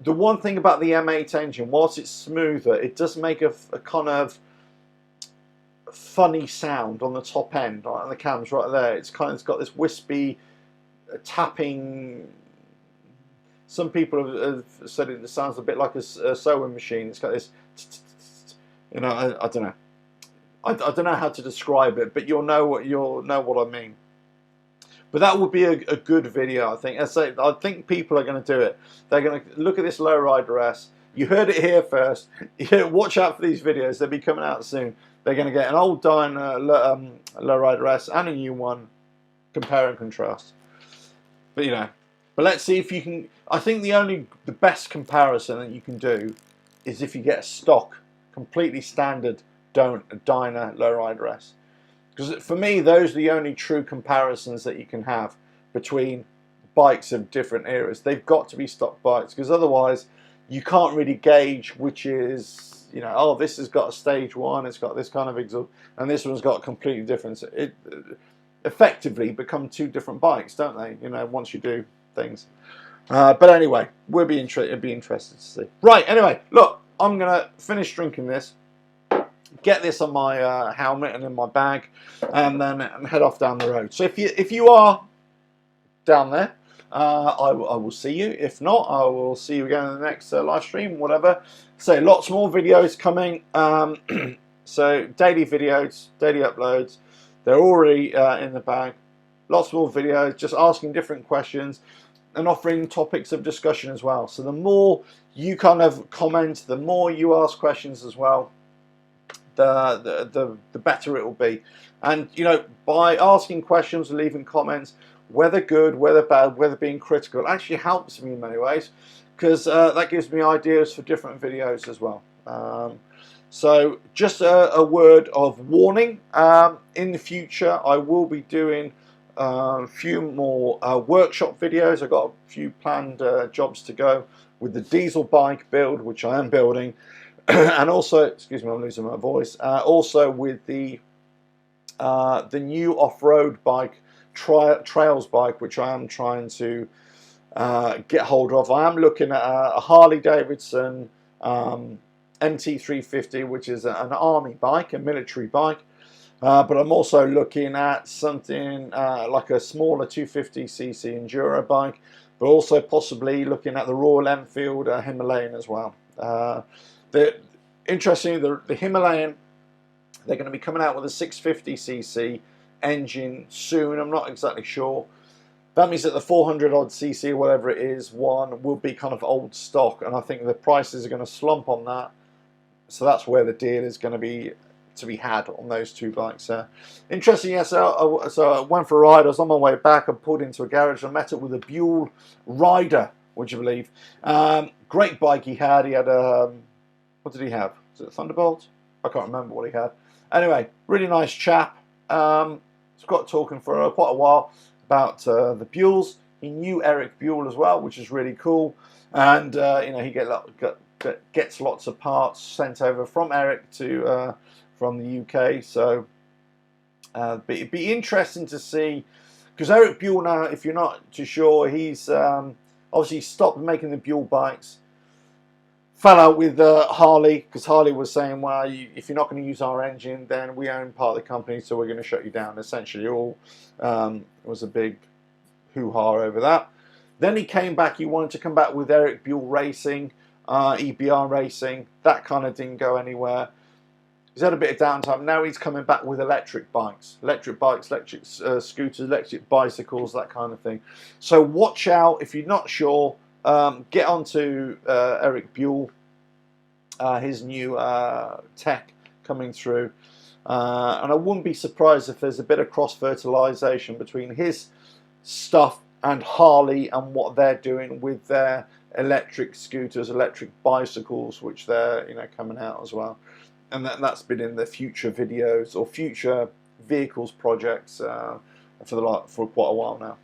The one thing about the M8 engine, whilst it's smoother, it does make a kind of funny sound on the top end, right on the cams right there. It's got this wispy tapping. Some people have said it sounds a bit like a sewing machine. It's got this, you know, I don't know. I don't know how to describe it, but you'll know what I mean. But that would be a good video, I think. I think people are going to do it. They're going to look at this Lowrider S. You heard it here first. Watch out for these videos. They'll be coming out soon. They're going to get an old Dyna Lowrider S and a new one. Compare and contrast. But but let's see if you can. I think the best comparison that you can do is if you get a stock, completely standard Dyna Lowrider S. Because for me, those are the only true comparisons that you can have between bikes of different eras. They've got to be stock bikes, because otherwise you can't really gauge which is, oh, this has got a stage 1, it's got this kind of exhaust, and this one's got a completely different. It effectively become two different bikes, don't they? Once you do things. But anyway, it'd be interested to see. Right, anyway, look, I'm going to finish drinking this, get this on my helmet and in my bag, and then head off down the road. So if you are down there, I will see you. If not, I will see you again in the next live stream, whatever. So lots more videos coming. So daily videos, daily uploads. They're already in the bag. Lots more videos, just asking different questions and offering topics of discussion as well. So the more you kind of comment, the more you ask questions as well, the better it will be. And by asking questions and leaving comments, whether good, whether bad, whether being critical, it actually helps me in many ways, because that gives me ideas for different videos as well. So just a word of warning, in the future I will be doing a few more workshop videos. I've got a few planned jobs to go with the diesel bike build, which I am building, and also, excuse me, I'm losing my voice, also with the new off-road bike, trails bike, which I am trying to get hold of. I am looking at a Harley Davidson MT350, which is an army bike, a military bike, but I'm also looking at something like a smaller 250cc enduro bike, but also possibly looking at the Royal Enfield Himalayan as well. Interestingly, the Himalayan, they're going to be coming out with a 650cc engine soon. I'm not exactly sure. That means that the 400 odd cc, whatever it is, one will be kind of old stock, and I think the prices are going to slump on that. So that's where the deal is going to be had on those two bikes. Interesting, yes. So I went for a ride. I was on my way back. I pulled into a garage and I met up with a Buell Rider, would you believe? Great bike he had. He had a, what did he have? Was it a Thunderbolt? I can't remember what he had. Anyway, really nice chap. Got talking for quite a while about the Buells. He knew Eric Buell as well, which is really cool. And he gets lots of parts sent over from Eric to from the UK. So it'd be interesting to see, because Eric Buell now, if you're not too sure, he's obviously stopped making the Buell bikes fell out with Harley, because Harley was saying, well, if you're not going to use our engine, then we own part of the company, so we're going to shut you down. Essentially, all was a big hoo-ha over that. Then he came back. He wanted to come back with Eric Buell Racing, EBR Racing. That kind of didn't go anywhere. He's had a bit of downtime. Now he's coming back with electric bikes, electric scooters, electric bicycles, that kind of thing. So watch out. If you're not sure, get onto Eric Buell, his new tech coming through. And I wouldn't be surprised if there's a bit of cross-fertilization between his stuff and Harley and what they're doing with their electric scooters, electric bicycles, which they're coming out as well. And that's been in the future videos or future vehicles projects for quite a while now.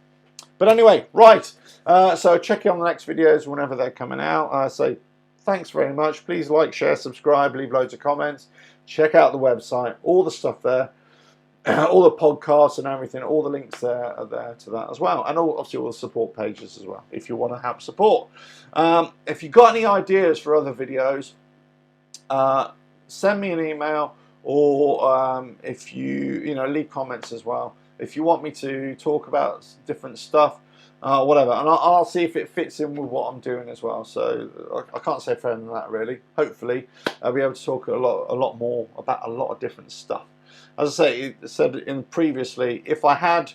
But anyway, right. So check in on the next videos whenever they're coming out. So thanks very much. Please like, share, subscribe, leave loads of comments. Check out the website, all the stuff there. All the podcasts and everything, all the links there are there to that as well, and obviously all the support pages as well if you want to have support. If you've got any ideas for other videos, send me an email, or if you leave comments as well. If you want me to talk about different stuff, whatever, and I'll see if it fits in with what I'm doing as well. So I can't say further than that really. Hopefully I'll be able to talk a lot more about a lot of different stuff. As I said previously, if I had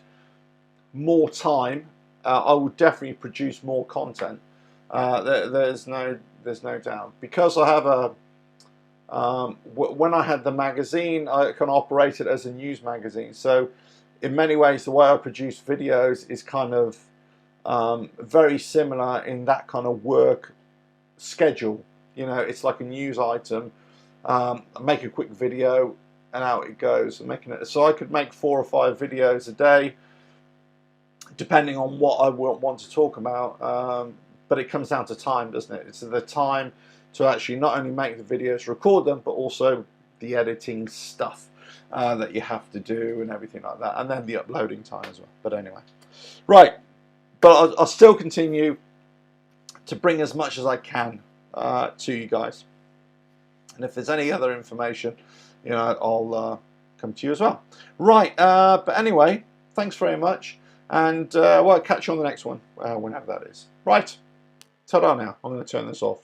more time, I would definitely produce more content. There's no doubt, because I have when I had the magazine, I kind of operated as a news magazine. So in many ways, the way I produce videos is kind of very similar in that kind of work schedule. It's like a news item. I make a quick video, and out it goes. So I could make 4 or 5 videos a day, depending on what I want to talk about. But it comes down to time, doesn't it? It's the time to actually not only make the videos, record them, but also the editing stuff that you have to do and everything like that, and then the uploading time as well. But anyway, right. But I'll still continue to bring as much as I can to you guys. And if there's any other information, I'll come to you as well. Right, but anyway, thanks very much, and well, I'll catch you on the next one, whenever that is. Right, ta-da now. I'm going to turn this off.